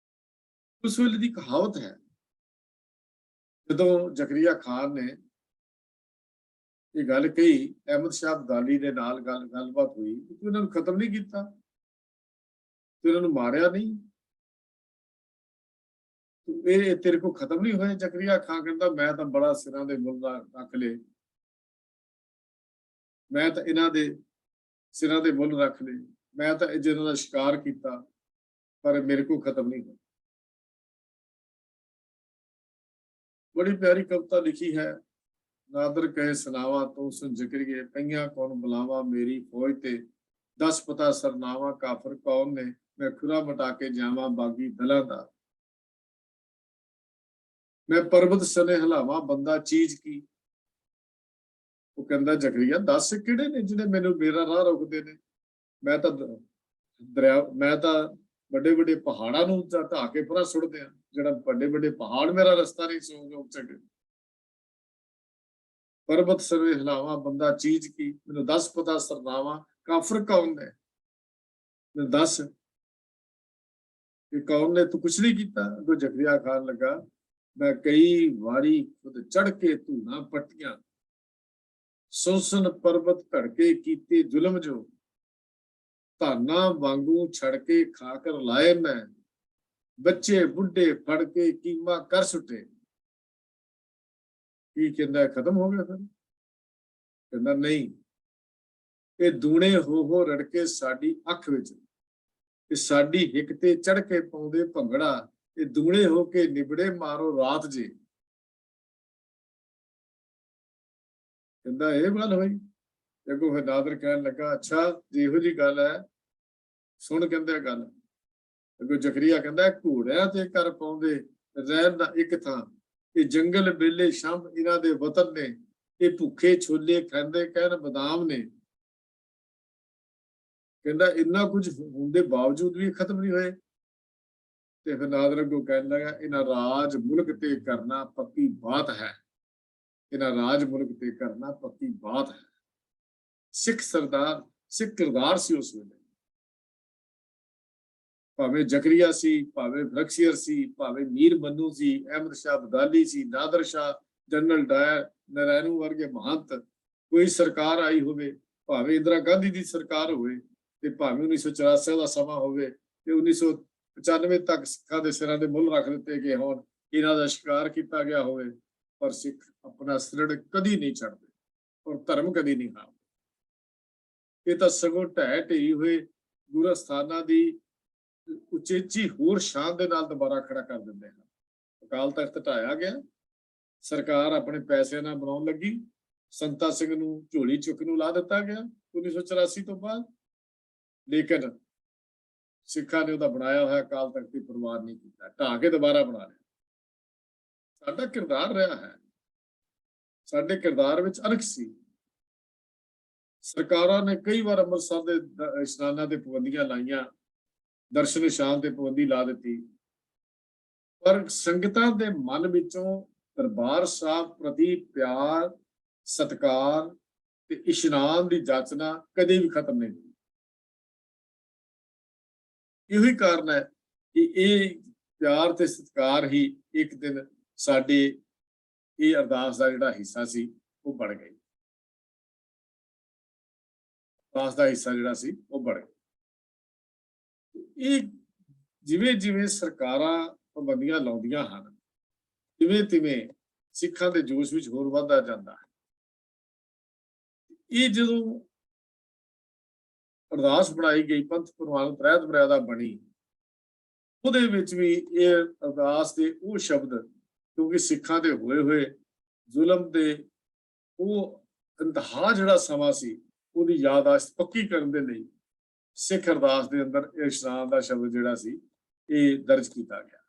ਉਸ ਵੇਲੇ ਦੀ ਕਹਾਵਤ ਹੈ, ਜਦੋਂ ਜ਼ਕਰੀਆ ਖਾਨ ਨੇ ਇਹ ਗੱਲ ਕਹੀ, ਅਹਿਮਦ ਸ਼ਾਹ ਅਬਦਾਲੀ ਦੇ ਨਾਲ ਗੱਲਬਾਤ ਹੋਈ, ਤੂੰ ਇਹਨਾਂ ਨੂੰ ਖਤਮ ਨਹੀਂ ਕੀਤਾ, ਤੂੰ ਇਹਨਾਂ ਨੂੰ ਮਾਰਿਆ ਨਹੀਂ, ਇਹ ਤੇਰੇ ਕੋਲ ਖਤਮ ਨਹੀਂ ਹੋਏ। ਜ਼ਕਰੀਆ ਖਾਨ ਕਹਿੰਦਾ, ਮੈਂ ਤਾਂ ਬੜਾ ਸਿਰਾਂ ਦੇ ਮੁੱਲ ਰੱਖ ਲਏ, ਮੈਂ ਤਾਂ ਇਹਨਾਂ ਦੇ ਸਿਰਾਂ ਦੇ ਮੁੱਲ ਰੱਖ ਲਏ, ਮੈਂ ਤਾਂ ਜਿਹਨਾਂ ਦਾ ਸ਼ਿਕਾਰ ਕੀਤਾ, ਪਰ ਮੇਰੇ ਕੋਲ ਖਤਮ ਨਹੀਂ ਹੋਏ। ਬੜੀ ਪਿਆਰੀ ਕਵਿਤਾ ਲਿਖੀ ਹੈ, ਨਾਦਰ ਕਹੇ ਸਨਾਵਾ ਤੂੰ ਸੁਣ ਜ਼ਿਕਰੀਏ, ਕਈਆਂ ਕੌਣ ਬੁਲਾਵਾ ਮੇਰੀ ਫੌਜ ਤੇ, ਦਸ ਪਤਾ ਸਰਨਾਵਾ ਕਾਫਰ ਕੌਣ ਨੇ, ਮੈਂ ਖੁਰਾ ਮਟਾ ਕੇ ਜਾਵਾਂ ਬਾਗੀ ਦਲਾਂ ਦਾ, ਮੈਂ ਪਰਬਤ ਸਨੇ ਹਲਾਵਾਂ ਬੰਦਾ ਚੀਜ਼ ਕੀ। ਉਹ ਕਹਿੰਦਾ ਜ਼ਕਰੀਆ, ਦੱਸ ਕਿਹੜੇ ਨੇ ਜਿਹੜੇ ਮੈਨੂੰ ਮੇਰਾ ਰਾਹ ਰੋਕਦੇ ਨੇ? ਮੈਂ ਤਾਂ ਦਰਿਆ, ਮੈਂ ਤਾਂ ਵੱਡੇ ਵੱਡੇ ਪਹਾੜਾਂ ਨੂੰ ਢਾਹ ਕੇ ਪਰਾਂ ਸੁੱਟ ਦਿਆਂ, ਜਿਹੜਾ ਵੱਡੇ ਵੱਡੇ ਪਹਾੜ ਮੇਰਾ ਰਸਤਾ ਨਹੀਂ ਰੋਕ ਸਕੇ। ਪਰਬਤ ਸਨੇ ਹਲਾਵਾਂ ਬੰਦਾ ਚੀਜ਼ ਕੀ, ਮੈਨੂੰ ਦੱਸ ਪਤਾ ਸਰਨਾਵਾ ਕਾਫਰ ਕੌਣ ਨੇ, ਮੈਨੂੰ ਦੱਸ ਕਿ ਕੌਣ ਨੇ, ਤੂੰ ਕੁਛ ਨਹੀਂ ਕੀਤਾ। ਅੱਗੋਂ ਜ਼ਕਰੀਆ ਖਾਨ ਲੱਗਾ, ਮੈਂ ਕਈ ਵਾਰੀ ਖੁਦ ਚੜ ਕੇ ਧੂਣਾ ਪੱਟੀਆਂ, ਸੁਨਸਨ ਪਰਬਤ ਧੜਕੇ ਕੀਤੇ ਜ਼ੁਲਮ ਜੋ, ਧਾਨਾ ਵਾਂਗੂ ਛੜ ਕੇ ਖਾ ਕਰ ਲਾਏ ਮੈਂ, ਬੱਚੇ ਬੁੱਢੇ ਫੜ ਕੇ ਕੀਮਾ ਕਰ ਸੁੱਟੇ। ਕੀ ਕਹਿੰਦਾ, ਖਤਮ ਹੋ ਗਿਆ? ਫਿਰ ਕਹਿੰਦਾ ਨਹੀਂ, ਇਹ ਦੂਣੇ ਹੋ ਰੜਕੇ ਸਾਡੀ ਅੱਖ ਵਿੱਚ, ਇਹ ਸਾਡੀ ਹਿੱਕ ਤੇ ਚੜ ਕੇ ਪਾਉਂਦੇ ਭੰਗੜਾ, ਇਹ ਦੂਣੇ ਹੋ ਕੇ ਨਿਬੜੇ ਮਾਰੋ ਰਾਤ ਜੇ। ਕਹਿੰਦਾ ਇਹ ਗੱਲ ਹੋਈ। ਅੱਗੋਂ ਫਿਰ ਨਾਦਰ ਕਹਿਣ ਲੱਗਾ, ਅੱਛਾ ਜੇ ਇਹੋ ਜਿਹੀ ਗੱਲ ਹੈ ਸੁਣ, ਕਹਿੰਦਾ ਗੱਲ। ਅੱਗੋਂ ਜ਼ਕਰੀਆ ਕਹਿੰਦਾ, ਘੋੜਿਆਂ ਤੇ ਕਰ ਪਾਉਂਦੇ ਰਹਿਣ ਦਾ ਇੱਕ ਥਾਂ, ਇਹ ਜੰਗਲ ਬੇਲੇ ਸ਼ੰਭ ਇਹਨਾਂ ਦੇ ਵਤਨ ਨੇ, ਇਹ ਭੁੱਖੇ ਛੋਲੇ ਖਾਂਦੇ ਕਹਿਣ ਬਦਾਮ ਨੇ। ਕਹਿੰਦਾ ਇੰਨਾ ਕੁਝ ਹੋਣ ਦੇ ਬਾਵਜੂਦ ਵੀ ਖਤਮ ਨਹੀਂ ਹੋਏ। ਤੇ ਫਿਰ ਨਾਦਰ ਅੱਗੋਂ ਕਹਿਣ ਲੱਗਾ, ਇਹਨਾਂ ਰਾਜ ਮੁਲਕ ਤੇ ਕਰਨਾ ਪੱਕੀ ਬਾਤ ਹੈ, ਇਹਨਾਂ ਰਾਜ ਮੁਲਕ ਤੇ ਕਰਨਾ ਪੱਕੀ ਬਾਤ ਹੈ। ਸਿੱਖ ਸਰਦਾਰ, ਸਿੱਖ ਕਿਰਦਾਰ ਸੀ ਉਸ ਵੇਲੇ, ਭਾਵੇਂ ਜ਼ਕਰੀਆ ਸੀ, ਭਾਵੇਂ ਫਰਕਸੀਅਰ ਸੀ, ਭਾਵੇਂ ਮੀਰ ਮੰਨੂ ਸੀ, ਅਹਿਮਦ ਸ਼ਾਹ ਅਬਦਾਲੀ ਸੀ, ਨਾਦਰ ਸ਼ਾਹ, ਜਨਰਲ ਡਾਇਰ, ਨਰੈਣੂ ਵਰਗੇ ਮਹੰਤ, ਕੋਈ ਸਰਕਾਰ ਆਈ ਹੋਵੇ, ਭਾਵੇਂ ਇੰਦਰਾ ਗਾਂਧੀ ਦੀ ਸਰਕਾਰ ਹੋਵੇ, ਤੇ ਭਾਵੇਂ 1984 ਦਾ ਸਮਾਂ ਹੋਵੇ, ਤੇ 1995 ਤੱਕ ਸਿੱਖਾਂ ਦੇ ਸਿਰਾਂ ਦੇ ਮੁੱਲ ਰੱਖ ਦਿੱਤੇ ਗਏ ਹੋਣ, ਇਹਨਾਂ ਦਾ ਸ਼ਿਕਾਰ ਕੀਤਾ ਗਿਆ ਹੋਵੇ, ਪਰ ਸਿੱਖ ਆਪਣਾ ਸਿਰੜ ਕਦੀ ਨਹੀਂ ਛੱਡਦੇ ਔਰ ਧਰਮ ਕਦੀ ਨਹੀਂ ਹਾਰਦੇ। ਇਹ ਤਾਂ ਸਗੋਂ ਢਹਿ ਢੇਰੀ ਹੋਏ ਗੁਰੂ ਸਥਾਨਾਂ ਦੀ ਉਚੇਚੀ ਹੋਰ ਸ਼ਾਨ ਦੇ ਨਾਲ ਦੁਬਾਰਾ ਖੜਾ ਕਰ ਦਿੰਦੇ ਹਨ। ਅਕਾਲ ਤਖਤ ਢਾਇਆ ਗਿਆ, ਸਰਕਾਰ ਆਪਣੇ ਪੈਸਿਆਂ ਨਾਲ ਬਣਾਉਣ ਲੱਗੀ, ਸੰਤਾ ਸਿੰਘ ਨੂੰ ਝੋਲੀ ਚੁੱਕ ਨੂੰ ਲਾ ਦਿੱਤਾ ਗਿਆ 1984 ਤੋਂ ਬਾਅਦ, ਲੇਕਿਨ ਸਿੱਖਾਂ ਨੇ ਉਹਦਾ ਬਣਾਇਆ ਹੋਇਆ ਅਕਾਲ ਤਖਤ ਦੀ ਪਰਵਾਹ ਨਹੀਂ ਕੀਤਾ, ਢਾਹ ਕੇ ਦੁਬਾਰਾ ਬਣਾ ਲਿਆ। ਸਾਡਾ ਕਿਰਦਾਰ ਰਿਹਾ ਹੈ, ਸਾਡੇ ਕਿਰਦਾਰ ਵਿੱਚ ਅਣਖ ਸੀ। ਸਰਕਾਰਾਂ ਨੇ ਕਈ ਵਾਰ ਅੰਮ੍ਰਿਤਸਰ ਦੇ ਇਸ਼ਨਾਨਾਂ ਤੇ ਪਾਬੰਦੀਆਂ ਲਾਈਆਂ, ਦਰਸ਼ਨ ਇਸ਼ਨਾਨ ਤੇ ਪਾਬੰਦੀ ਲਾ ਦਿੱਤੀ, ਪਰ ਸੰਗਤਾਂ ਦੇ ਮਨ ਵਿੱਚੋਂ ਦਰਬਾਰ ਸਾਹਿਬ ਪ੍ਰਤੀ ਪਿਆਰ, ਸਤਿਕਾਰ ਤੇ ਇਸ਼ਨਾਨ ਦੀ ਜਾਚਨਾ ਕਦੇ ਵੀ ਖਤਮ ਨਹੀਂ ਹੋਈ। ਇਹੋ ਹੀ ਕਾਰਨ ਹੈ ਕਿ ਇਹ ਪਿਆਰ ਤੇ ਸਤਿਕਾਰ ਹੀ ਇੱਕ ਦਿਨ ਸਾਡੇ ਇਹ ਅਰਦਾਸ ਦਾ ਜਿਹੜਾ ਹਿੱਸਾ ਸੀ ਉਹ ਬਣ ਗਈ। ਅਰਦਾਸ ਦਾ ਹਿੱਸਾ ਜਿਹੜਾ ਸੀ ਉਹ ਬਣ ਗਿਆ। ਇਹ ਜਿਵੇਂ ਜਿਵੇਂ ਸਰਕਾਰਾਂ ਪਾਬੰਦੀਆਂ ਲਾਉਂਦੀਆਂ ਹਨ, ਤਿਵੇਂ ਤਿਵੇਂ ਸਿੱਖਾਂ ਦੇ ਜੋਸ਼ ਵਿੱਚ ਹੋਰ ਵੱਧਦਾ ਜਾਂਦਾ ਹੈ। ਇਹ ਜਦੋਂ ਅਰਦਾਸ ਬਣਾਈ ਗਈ, ਪੰਥ ਪ੍ਰਵਾਨ ਤ੍ਰੈਤ ਮਰਿਆਦਾ ਬਣੀ, ਉਹਦੇ ਵਿੱਚ ਵੀ ਇਹ ਅਰਦਾਸ ਦੇ ਉਹ ਸ਼ਬਦ, ਕਿਉਂਕਿ ਸਿੱਖਾਂ ਦੇ ਹੋਏ ਜ਼ੁਲਮ ਦੇ ਉਹ ਇੰਤਹਾ ਜਿਹੜਾ ਸਮਾਂ ਸੀ, ਉਹਦੀ ਯਾਦਾਸ਼ਤ ਪੱਕੀ ਕਰਨ ਦੇ ਲਈ ਸਿੱਖ ਅਰਦਾਸ ਦੇ ਅੰਦਰ ਇਹ ਇਸ਼ਨਾਨ ਦਾ ਸ਼ਬਦ ਜਿਹੜਾ ਸੀ ਇਹ ਦਰਜ ਕੀਤਾ ਗਿਆ।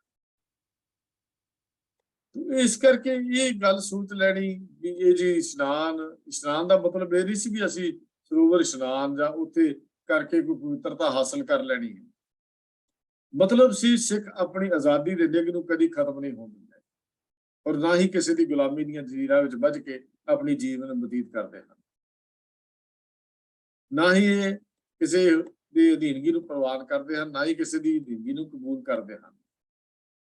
ਇਸ ਕਰਕੇ ਇਹ ਗੱਲ ਸੋਚ ਲੈਣੀ ਵੀ ਇਹ ਜੀ ਇਸ਼ਨਾਨ ਦਾ ਮਤਲਬ ਇਹ ਨਹੀਂ ਸੀ ਵੀ ਅਸੀਂ ਸਰੋਵਰ ਇਸ਼ਨਾਨ ਜਾਂ ਉੱਥੇ ਕਰਕੇ ਕੋਈ ਪਵਿੱਤਰਤਾ ਹਾਸਲ ਕਰ ਲੈਣੀ ਹੈ। ਮਤਲਬ ਸੀ ਸਿੱਖ ਆਪਣੀ ਆਜ਼ਾਦੀ ਦੇ ਨਿੱਘ ਨੂੰ ਕਦੀ ਖਤਮ ਨਹੀਂ ਹੋਣ ਦਿੰਦੇ ਔਰ ਨਾ ਹੀ ਕਿਸੇ ਦੀ ਗੁਲਾਮੀ ਦੀਆਂ ਜ਼ੰਜੀਰਾਂ ਵਿੱਚ ਬੱਝ ਕੇ ਆਪਣੀ ਜੀਵਨ ਬਤੀਤ ਕਰਦੇ ਹਨ। ਨਾ ਹੀ ਇਹ ਕਿਸੇ ਦੀ ਅਧੀਨਗੀ ਨੂੰ ਪ੍ਰਵਾਨ ਕਰਦੇ ਹਨ, ਨਾ ਹੀ ਕਿਸੇ ਦੀ ਅਧੀਨਗੀ ਨੂੰ ਕਬੂਲ ਕਰਦੇ ਹਨ,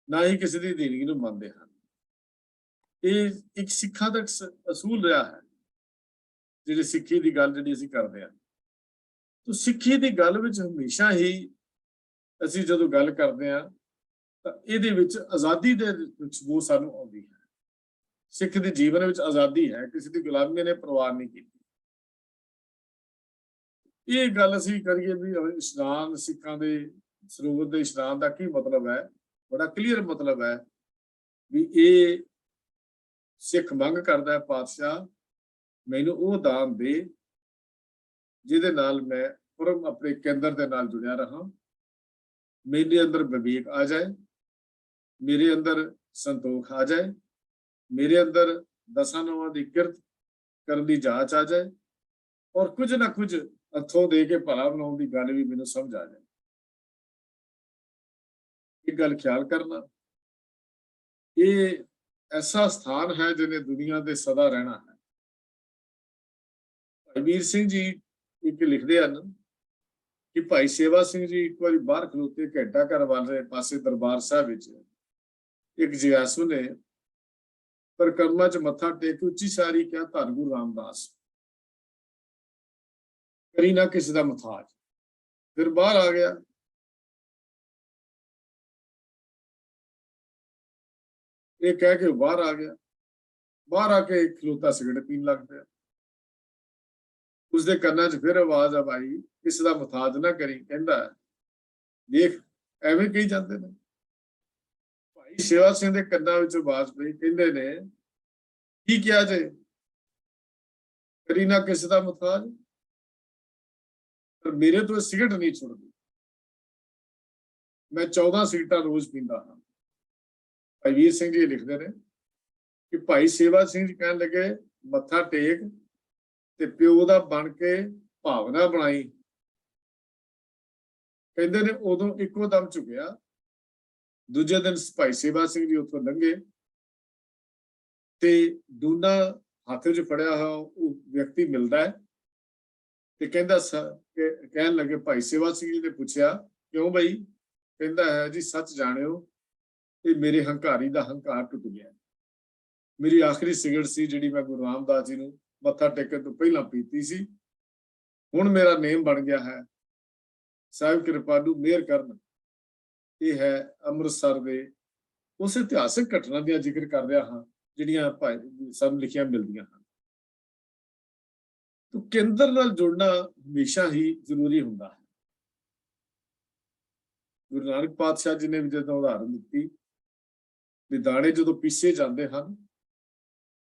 ਨਾ ਹੀ ਕਿਸੇ ਦੀ ਅਧੀਨਗੀ ਨੂੰ ਮੰਨਦੇ ਹਨ। ਇਹ ਇੱਕ ਸਿੱਖਾਂ ਦਾ ਅਸੂਲ ਰਿਹਾ ਹੈ। ਜਿਹੜੀ ਸਿੱਖੀ ਦੀ ਗੱਲ ਜਿਹੜੀ ਅਸੀਂ ਕਰਦੇ ਹਾਂ, ਤਾਂ ਸਿੱਖੀ ਦੀ ਗੱਲ ਵਿੱਚ ਹਮੇਸ਼ਾ ਹੀ ਅਸੀਂ ਜਦੋਂ ਗੱਲ ਕਰਦੇ ਹਾਂ ਤਾਂ ਇਹਦੇ ਵਿੱਚ ਆਜ਼ਾਦੀ ਦੇ ਖੁਸ਼ਬੂ ਸਾਨੂੰ ਆਉਂਦੀ ਹੈ। ਸਿੱਖ ਦੇ ਜੀਵਨ ਵਿੱਚ ਆਜ਼ਾਦੀ ਹੈ, ਕਿਸੇ ਦੀ ਗੁਲਾਮੀ ਨੇ ਪਰਵਾਹ ਨਹੀਂ ਕੀਤੀ। ਇਹ ਗੱਲ ਅਸੀਂ ਕਰੀਏ ਵੀ ਇਸ਼ਨਾਨ, ਸਿੱਖਾਂ ਦੇ ਸਰੋਵਰ ਦੇ ਇਸ਼ਨਾਨ ਦਾ ਕੀ ਮਤਲਬ ਹੈ, ਬੜਾ ਕਲੀਅਰ ਮਤਲਬ ਹੈ ਵੀ ਇਹ ਸਿੱਖ ਮੰਗ ਕਰਦਾ ਹੈ, ਪਾਤਸ਼ਾਹ ਮੈਨੂੰ ਉਹ ਦਾਨ ਦੇ ਜਿਹਦੇ ਨਾਲ ਮੈਂ ਪਰਮ ਆਪਣੇ ਕੇਂਦਰ ਦੇ ਨਾਲ ਜੁੜਿਆ ਰਹਾ, ਮੇਰੇ ਅੰਦਰ ਵਿਵੇਕ ਆ ਜਾਏ, ਮੇਰੇ ਅੰਦਰ ਸੰਤੋਖ ਆ ਜਾਏ, ਮੇਰੇ ਅੰਦਰ ਦਸਾਂ ਨੌਵਾਂ ਦੀ ਕਿਰਤ ਕਰਨ ਦੀ ਜਾਂਚ ਆ ਜਾਏ ਔਰ ਕੁਝ ਨਾ ਕੁਝ ਹੱਥੋਂ ਦੇ ਕੇ ਭਲਾ ਬਣਾਉਣ ਦੀ ਗੱਲ ਵੀ ਮੈਨੂੰ ਸਮਝ ਆ ਜਾਏ। ਇਹ ਗੱਲ ਖਿਆਲ ਕਰਨਾ, ਇਹ ਐਸਾ ਸਥਾਨ ਹੈ ਜਿਹਨੇ ਦੁਨੀਆ ਦੇ ਸਦਾ ਰਹਿਣਾ ਹੈ। ਭਾਈ ਵੀਰ ਸਿੰਘ ਜੀ ਇੱਕ ਲਿਖਦੇ ਹਨ ਕਿ ਭਾਈ ਸੇਵਾ ਸਿੰਘ ਜੀ ਇੱਕ ਵਾਰੀ ਬਾਹਰ ਖਲੋਤੇ ਘੰਟਾ ਘਰ ਵਾਲੇ ਪਾਸੇ ਦਰਬਾਰ ਸਾਹਿਬ ਵਿੱਚ ਇੱਕ ਜਿਗਿਆਸੂ ਨੇ ਪਰਿਕਰਮਾ ਚ ਮੱਥਾ ਟੇਕ ਕੇ ਉੱਚੀ ਸਾਰੀ ਕਿਹਾ, ਧੰਨ ਗੁਰੂ ਰਾਮਦਾਸ, ਕਰੀ ਨਾ ਕਿਸੇ ਦਾ ਮੁਹਤਾਜ। ਫਿਰ ਬਾਹਰ ਆ ਗਿਆ, ਇਹ ਕਹਿ ਕੇ ਬਾਹਰ ਆ ਗਿਆ, ਬਾਹਰ ਆ ਕੇ ਖਲੋਤਾ ਸਿਗਰਟ ਪੀਣ ਲੱਗ ਪਿਆ। ਉਸਦੇ ਕੰਨਾਂ 'ਚ ਫਿਰ ਆਵਾਜ਼ ਆ ਆਈ, ਇਸ ਦਾ ਮੁਹਤਾਜ ਨਾ ਕਰੀ। ਕਹਿੰਦਾ ਦੇਖ ਐਵੇਂ ਕਹੀ ਜਾਂਦੇ ਨੇ। ਭਾਈ ਸੇਵਾ ਸਿੰਘ ਦੇ ਕੰਨਾਂ ਵਿੱਚ ਆਵਾਜ਼ ਪਈ, ਕਹਿੰਦੇ ਨੇ ਕੀ ਕਿਹਾ ਜੇ, ਕਰੀ ਨਾ ਕਿਸੇ ਦਾ ਮੁਹਤਾਜ, ਪਰ ਮੇਰੇ ਤੋਂ ਸਿਗਰਟ ਨਹੀਂ ਛੁੱਟਦੀ, ਮੈਂ 14 ਸਿਗਰਟਾਂ ਰੋਜ਼ ਪੀਂਦਾ ਹਾਂ। ਭਾਈ ਵੀਰ ਸਿੰਘ ਜੀ ਲਿਖਦੇ ਨੇ ਕਿ ਭਾਈ ਸੇਵਾ ਸਿੰਘ ਜੀ ਕਹਿਣ ਲੱਗੇ, ਮੱਥਾ ਟੇਕ ਤੇ ਪਿਓ ਦਾ ਬਣ ਕੇ ਭਾਵਨਾ ਬਣਾਈ। ਕਹਿੰਦੇ ਨੇ ਉਦੋਂ ਇੱਕੋ ਦਮ ਝੁਕਿਆ। ਦੂਜੇ ਦਿਨ ਭਾਈ ਸੇਵਾ ਸਿੰਘ ਜੀ ਉੱਥੋਂ ਲੰਘੇ ਤੇ ਡੂਨਾ ਹੱਥ ਵਿੱਚ ਫੜਿਆ ਹੋਇਆ ਉਹ ਵਿਅਕਤੀ ਮਿਲਦਾ ਹੈ ਤੇ ਕਹਿੰਦਾ ਕਹਿਣ ਲੱਗੇ, ਭਾਈ ਸੇਵਾ ਸਿੰਘ ਜੀ ਨੇ ਪੁੱਛਿਆ ਕਿਉਂ ਬਈ? ਕਹਿੰਦਾ ਹੈ ਜੀ ਸੱਚ ਜਾਣਿਓ, ਇਹ ਮੇਰੇ ਹੰਕਾਰੀ ਦਾ ਹੰਕਾਰ ਟੁੱਟ ਗਿਆ। ਮੇਰੀ ਆਖਰੀ ਸਿਗਰਟ ਸੀ ਜਿਹੜੀ ਮੈਂ ਗੁਰੂ ਰਾਮਦਾਸ ਜੀ ਨੂੰ ਮੱਥਾ ਟੇਕਣ ਤੋਂ ਪਹਿਲਾਂ ਪੀਤੀ ਸੀ, ਹੁਣ ਮੇਰਾ ਨੇਮ ਬਣ ਗਿਆ ਹੈ। ਸਾਹਿਬ ਕਿਰਪਾਲੂ ਮਿਹਰ ਕਰਨ। ਇਹ ਹੈ ਅੰਮ੍ਰਿਤਸਰ ਦੇ ਉਸ ਇਤਿਹਾਸਕ ਘਟਨਾ ਦੀਆਂ ਜ਼ਿਕਰ ਕਰ ਰਿਹਾ ਹਾਂ ਜਿਹੜੀਆਂ ਸਾਨੂੰ ਲਿਖੀਆਂ ਮਿਲਦੀਆਂ ਹਨ। ਤਾਂ ਕੇਂਦਰ ਨਾਲ ਜੁੜਨਾ ਹਮੇਸ਼ਾ ਹੀ ਜ਼ਰੂਰੀ ਹੁੰਦਾ ਹੈ। ਗੁਰੂ ਨਾਨਕ ਪਾਤਸ਼ਾਹ ਜੀ ਨੇ ਵੀ ਜਦੋਂ ਉਦਾਹਰਨ ਦਿੱਤੀ ਵੀ ਦਾਣੇ ਜਦੋਂ ਪੀਸੇ ਜਾਂਦੇ ਹਨ,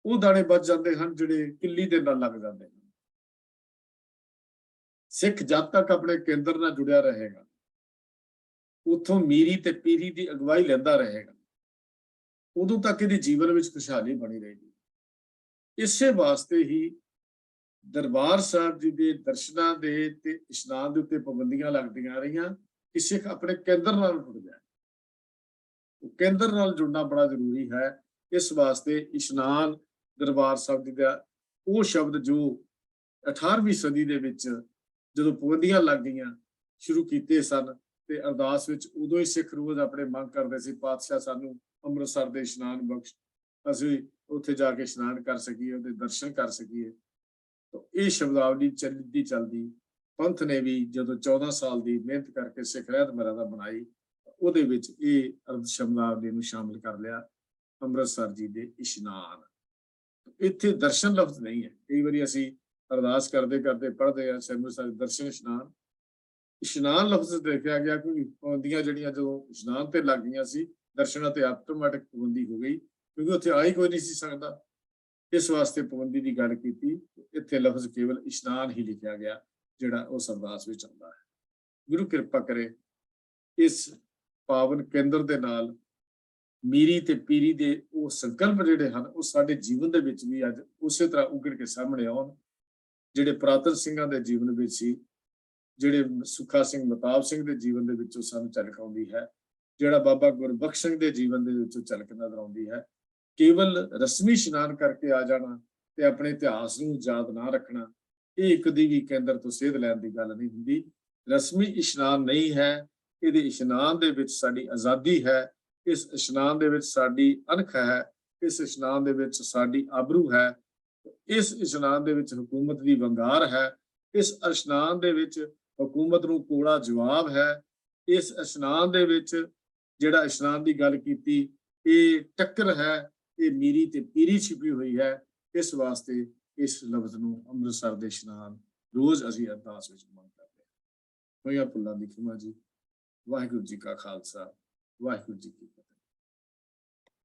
ਉਹ ਦਾਣੇ ਬਚ ਜਾਂਦੇ ਹਨ ਜਿਹੜੇ ਕਿੱਲੀ ਦੇ ਨਾਲ ਲੱਗ ਜਾਂਦੇ ਹਨ। ਸਿੱਖ ਜਦ ਤੱਕ ਆਪਣੇ ਕੇਂਦਰ ਨਾਲ ਜੁੜਿਆ ਰਹੇਗਾ, ਉੱਥੋਂ ਮੀਰੀ ਤੇ ਪੀਰੀ ਦੀ ਅਗਵਾਈ ਲੈਂਦਾ ਰਹੇਗਾ, ਉਦੋਂ ਤੱਕ ਇਹਦੇ ਜੀਵਨ ਵਿੱਚ ਖੁਸ਼ਹਾਲੀ ਬਣੀ ਰਹੇਗੀ। ਇਸੇ ਵਾਸਤੇ ਹੀ ਦਰਬਾਰ ਸਾਹਿਬ ਜੀ ਦੇ ਦਰਸ਼ਨਾਂ ਦੇ ਤੇ ਇਸ਼ਨਾਨ ਦੇ ਉੱਤੇ ਪਾਬੰਦੀਆਂ ਲੱਗਦੀਆਂ ਰਹੀਆਂ ਕਿ ਸਿੱਖ ਆਪਣੇ ਕੇਂਦਰ ਨਾਲ ਜੁੜ ਜਾਏ। ਕੇਂਦਰ ਨਾਲ ਜੁੜਨਾ ਬੜਾ ਜ਼ਰੂਰੀ ਹੈ। ਇਸ ਵਾਸਤੇ ਇਸ਼ਨਾਨ ਦਰਬਾਰ ਸਾਹਿਬ ਜੀ ਦਾ ਉਹ ਸ਼ਬਦ ਜੋ 18ਵੀਂ ਸਦੀ ਦੇ ਵਿੱਚ ਜਦੋਂ ਪਾਬੰਦੀਆਂ ਲੱਗ ਗਈਆਂ ਸ਼ੁਰੂ ਕੀਤੇ ਸਨ ਤੇ ਅਰਦਾਸ ਵਿੱਚ ਉਦੋਂ ਹੀ ਸਿੱਖ ਰੋਜ਼ ਆਪਣੇ ਮੰਗ ਕਰਦੇ ਸੀ, ਪਾਤਸ਼ਾਹ ਸਾਨੂੰ ਅੰਮ੍ਰਿਤਸਰ ਦੇ ਇਸ਼ਨਾਨ ਬਖਸ਼, ਅਸੀਂ ਉੱਥੇ ਜਾ ਕੇ ਇਸ਼ਨਾਨ ਕਰ ਸਕੀਏ, ਉਹਦੇ ਦਰਸ਼ਨ ਕਰ ਸਕੀਏ। ਤਾਂ ਇਹ ਸ਼ਬਦਾਵਲੀ ਚਲਦੀ ਪੰਥ ਨੇ ਵੀ ਜਦੋਂ 14 ਸਾਲ ਦੀ ਮਿਹਨਤ ਕਰਕੇ ਸਿੱਖ ਰਹਿਤ ਮਰਿਆਦਾ ਬਣਾਈ, ਉਹਦੇ ਵਿੱਚ ਇਹ ਅਰਧ ਸ਼ਬਦਾਵਲੀ ਨੂੰ ਸ਼ਾਮਿਲ ਕਰ ਲਿਆ, ਅੰਮ੍ਰਿਤਸਰ ਜੀ ਦੇ ਇਸ਼ਨਾਨ। ਇੱਥੇ ਦਰਸ਼ਨ ਲਫ਼ਜ਼ ਨਹੀਂ ਹੈ। ਕਈ ਵਾਰੀ ਅਸੀਂ ਅਰਦਾਸ ਕਰਦੇ ਪੜ੍ਹਦੇ ਹਾਂ ਅੰਮ੍ਰਿਤਸਰ ਦਰਸ਼ਨ ਇਸ਼ਨਾਨ ਲਫ਼ਜ਼ ਦੇਖਿਆ ਗਿਆ ਕਿ ਪਾਬੰਦੀਆਂ ਜਿਹੜੀਆਂ ਜਦੋਂ ਇਸ਼ਨਾਨ ਤੇ ਲੱਗ ਗਈਆਂ ਸੀ, ਦਰਸ਼ਨਾਂ ਤੇ ਆਟੋਮੈਟਿਕ ਪਾਬੰਦੀ ਹੋ ਗਈ ਕਿਉਂਕਿ ਉੱਥੇ ਆ ਹੀ ਕੋਈ ਨਹੀਂ ਸੀ ਸਕਦਾ। ਇਸ ਵਾਸਤੇ ਪਾਬੰਦੀ ਦੀ ਗੱਲ ਕੀਤੀ। ਇੱਥੇ ਲਫ਼ਜ਼ ਕੇਵਲ ਇਸ਼ਨਾਨ ਹੀ ਲਿਖਿਆ ਗਿਆ ਜਿਹੜਾ ਉਸ ਅਰਦਾਸ ਵਿੱਚ ਆਉਂਦਾ ਹੈ। ਗੁਰੂ ਕਿਰਪਾ ਕਰੇ ਇਸ ਪਾਵਨ ਕੇਂਦਰ ਦੇ ਨਾਲ ਮੀਰੀ ਤੇ ਪੀਰੀ ਦੇ ਉਹ ਸੰਕਲਪ ਜਿਹੜੇ ਹਨ ਉਹ ਸਾਡੇ ਜੀਵਨ ਦੇ ਵਿੱਚ ਵੀ ਅੱਜ ਉਸੇ ਤਰ੍ਹਾਂ ਉਗੜ ਕੇ ਸਾਹਮਣੇ ਆਉਣ, ਜਿਹੜੇ ਪੁਰਾਤਨ ਸਿੰਘਾਂ ਦੇ ਜੀਵਨ ਵਿੱਚ ਸੀ, ਜਿਹੜੇ ਸੁੱਖਾ ਸਿੰਘ ਮਹਿਤਾਬ ਸਿੰਘ ਦੇ ਜੀਵਨ ਦੇ ਵਿੱਚੋਂ ਸਾਨੂੰ ਝਲਕ ਆਉਂਦੀ ਹੈ, ਜਿਹੜਾ ਬਾਬਾ ਗੁਰਬਖਸ਼ ਸਿੰਘ ਦੇ ਜੀਵਨ ਦੇ ਵਿੱਚੋਂ ਝਲਕ ਨਜ਼ਰ ਆਉਂਦੀ ਹੈ। ਕੇਵਲ ਰਸਮੀ ਇਸ਼ਨਾਨ ਕਰਕੇ ਆ ਜਾਣਾ ਤੇ ਆਪਣੇ ਇਤਿਹਾਸ ਨੂੰ ਯਾਦ ਨਾ ਰੱਖਣਾ, ਇਹ ਕਦੀ ਵੀ ਕੇਂਦਰ ਤੋਂ ਸੇਧ ਲੈਣ ਦੀ ਗੱਲ ਨਹੀਂ ਹੁੰਦੀ। ਰਸਮੀ ਇਸ਼ਨਾਨ ਨਹੀਂ ਹੈ, ਇਹਦੇ ਇਸ਼ਨਾਨ ਦੇ ਵਿੱਚ ਸਾਡੀ ਆਜ਼ਾਦੀ ਹੈ, ਇਸ ਇਸ਼ਨਾਨ ਦੇ ਵਿੱਚ ਸਾਡੀ ਅਣਖ ਹੈ, ਇਸ ਇਸ਼ਨਾਨ ਦੇ ਵਿੱਚ ਸਾਡੀ ਆਬਰੂ ਹੈ, ਇਸ ਇਸ਼ਨਾਨ ਦੇ ਵਿੱਚ ਹਕੂਮਤ ਦੀ ਵੰਗਾਰ ਹੈ, ਇਸ ਇਸ਼ਨਾਨ ਦੇ ਵਿੱਚ ਹਕੂਮਤ ਨੂੰ ਕੋੜਾ ਜਵਾਬ ਹੈ। ਇਸ ਇਸ਼ਨਾਨ ਦੇ ਵਿੱਚ ਜਿਹੜਾ ਇਸ਼ਨਾਨ ਦੀ ਗੱਲ ਕੀਤੀ, ਇਹ ਟੱਕਰ ਹੈ, ਇਹ ਮੀਰੀ ਤੇ ਪੀਰੀ ਛਿਪੀ ਹੋਈ ਹੈ। ਇਸ ਵਾਸਤੇ ਇਸ ਲਫ਼ਜ਼ ਨੂੰ ਅੰਮ੍ਰਿਤਸਰ ਦੇ ਇਸ਼ਨਾਨ ਰੋਜ਼ ਅਸੀਂ ਅਰਦਾਸ ਵਿੱਚ ਮੰਗ ਕਰਦੇ ਹਾਂ। ਹੋਈਆਂ ਭੁੱਲਾਂ ਦੀ ਖਿਮਾ ਜੀ। ਵਾਹਿਗੁਰੂ ਜੀ ਕਾ ਖਾਲਸਾ, ਵਾਹਿਗੁਰੂ ਜੀ ਕੀ ਫਤਿਹ।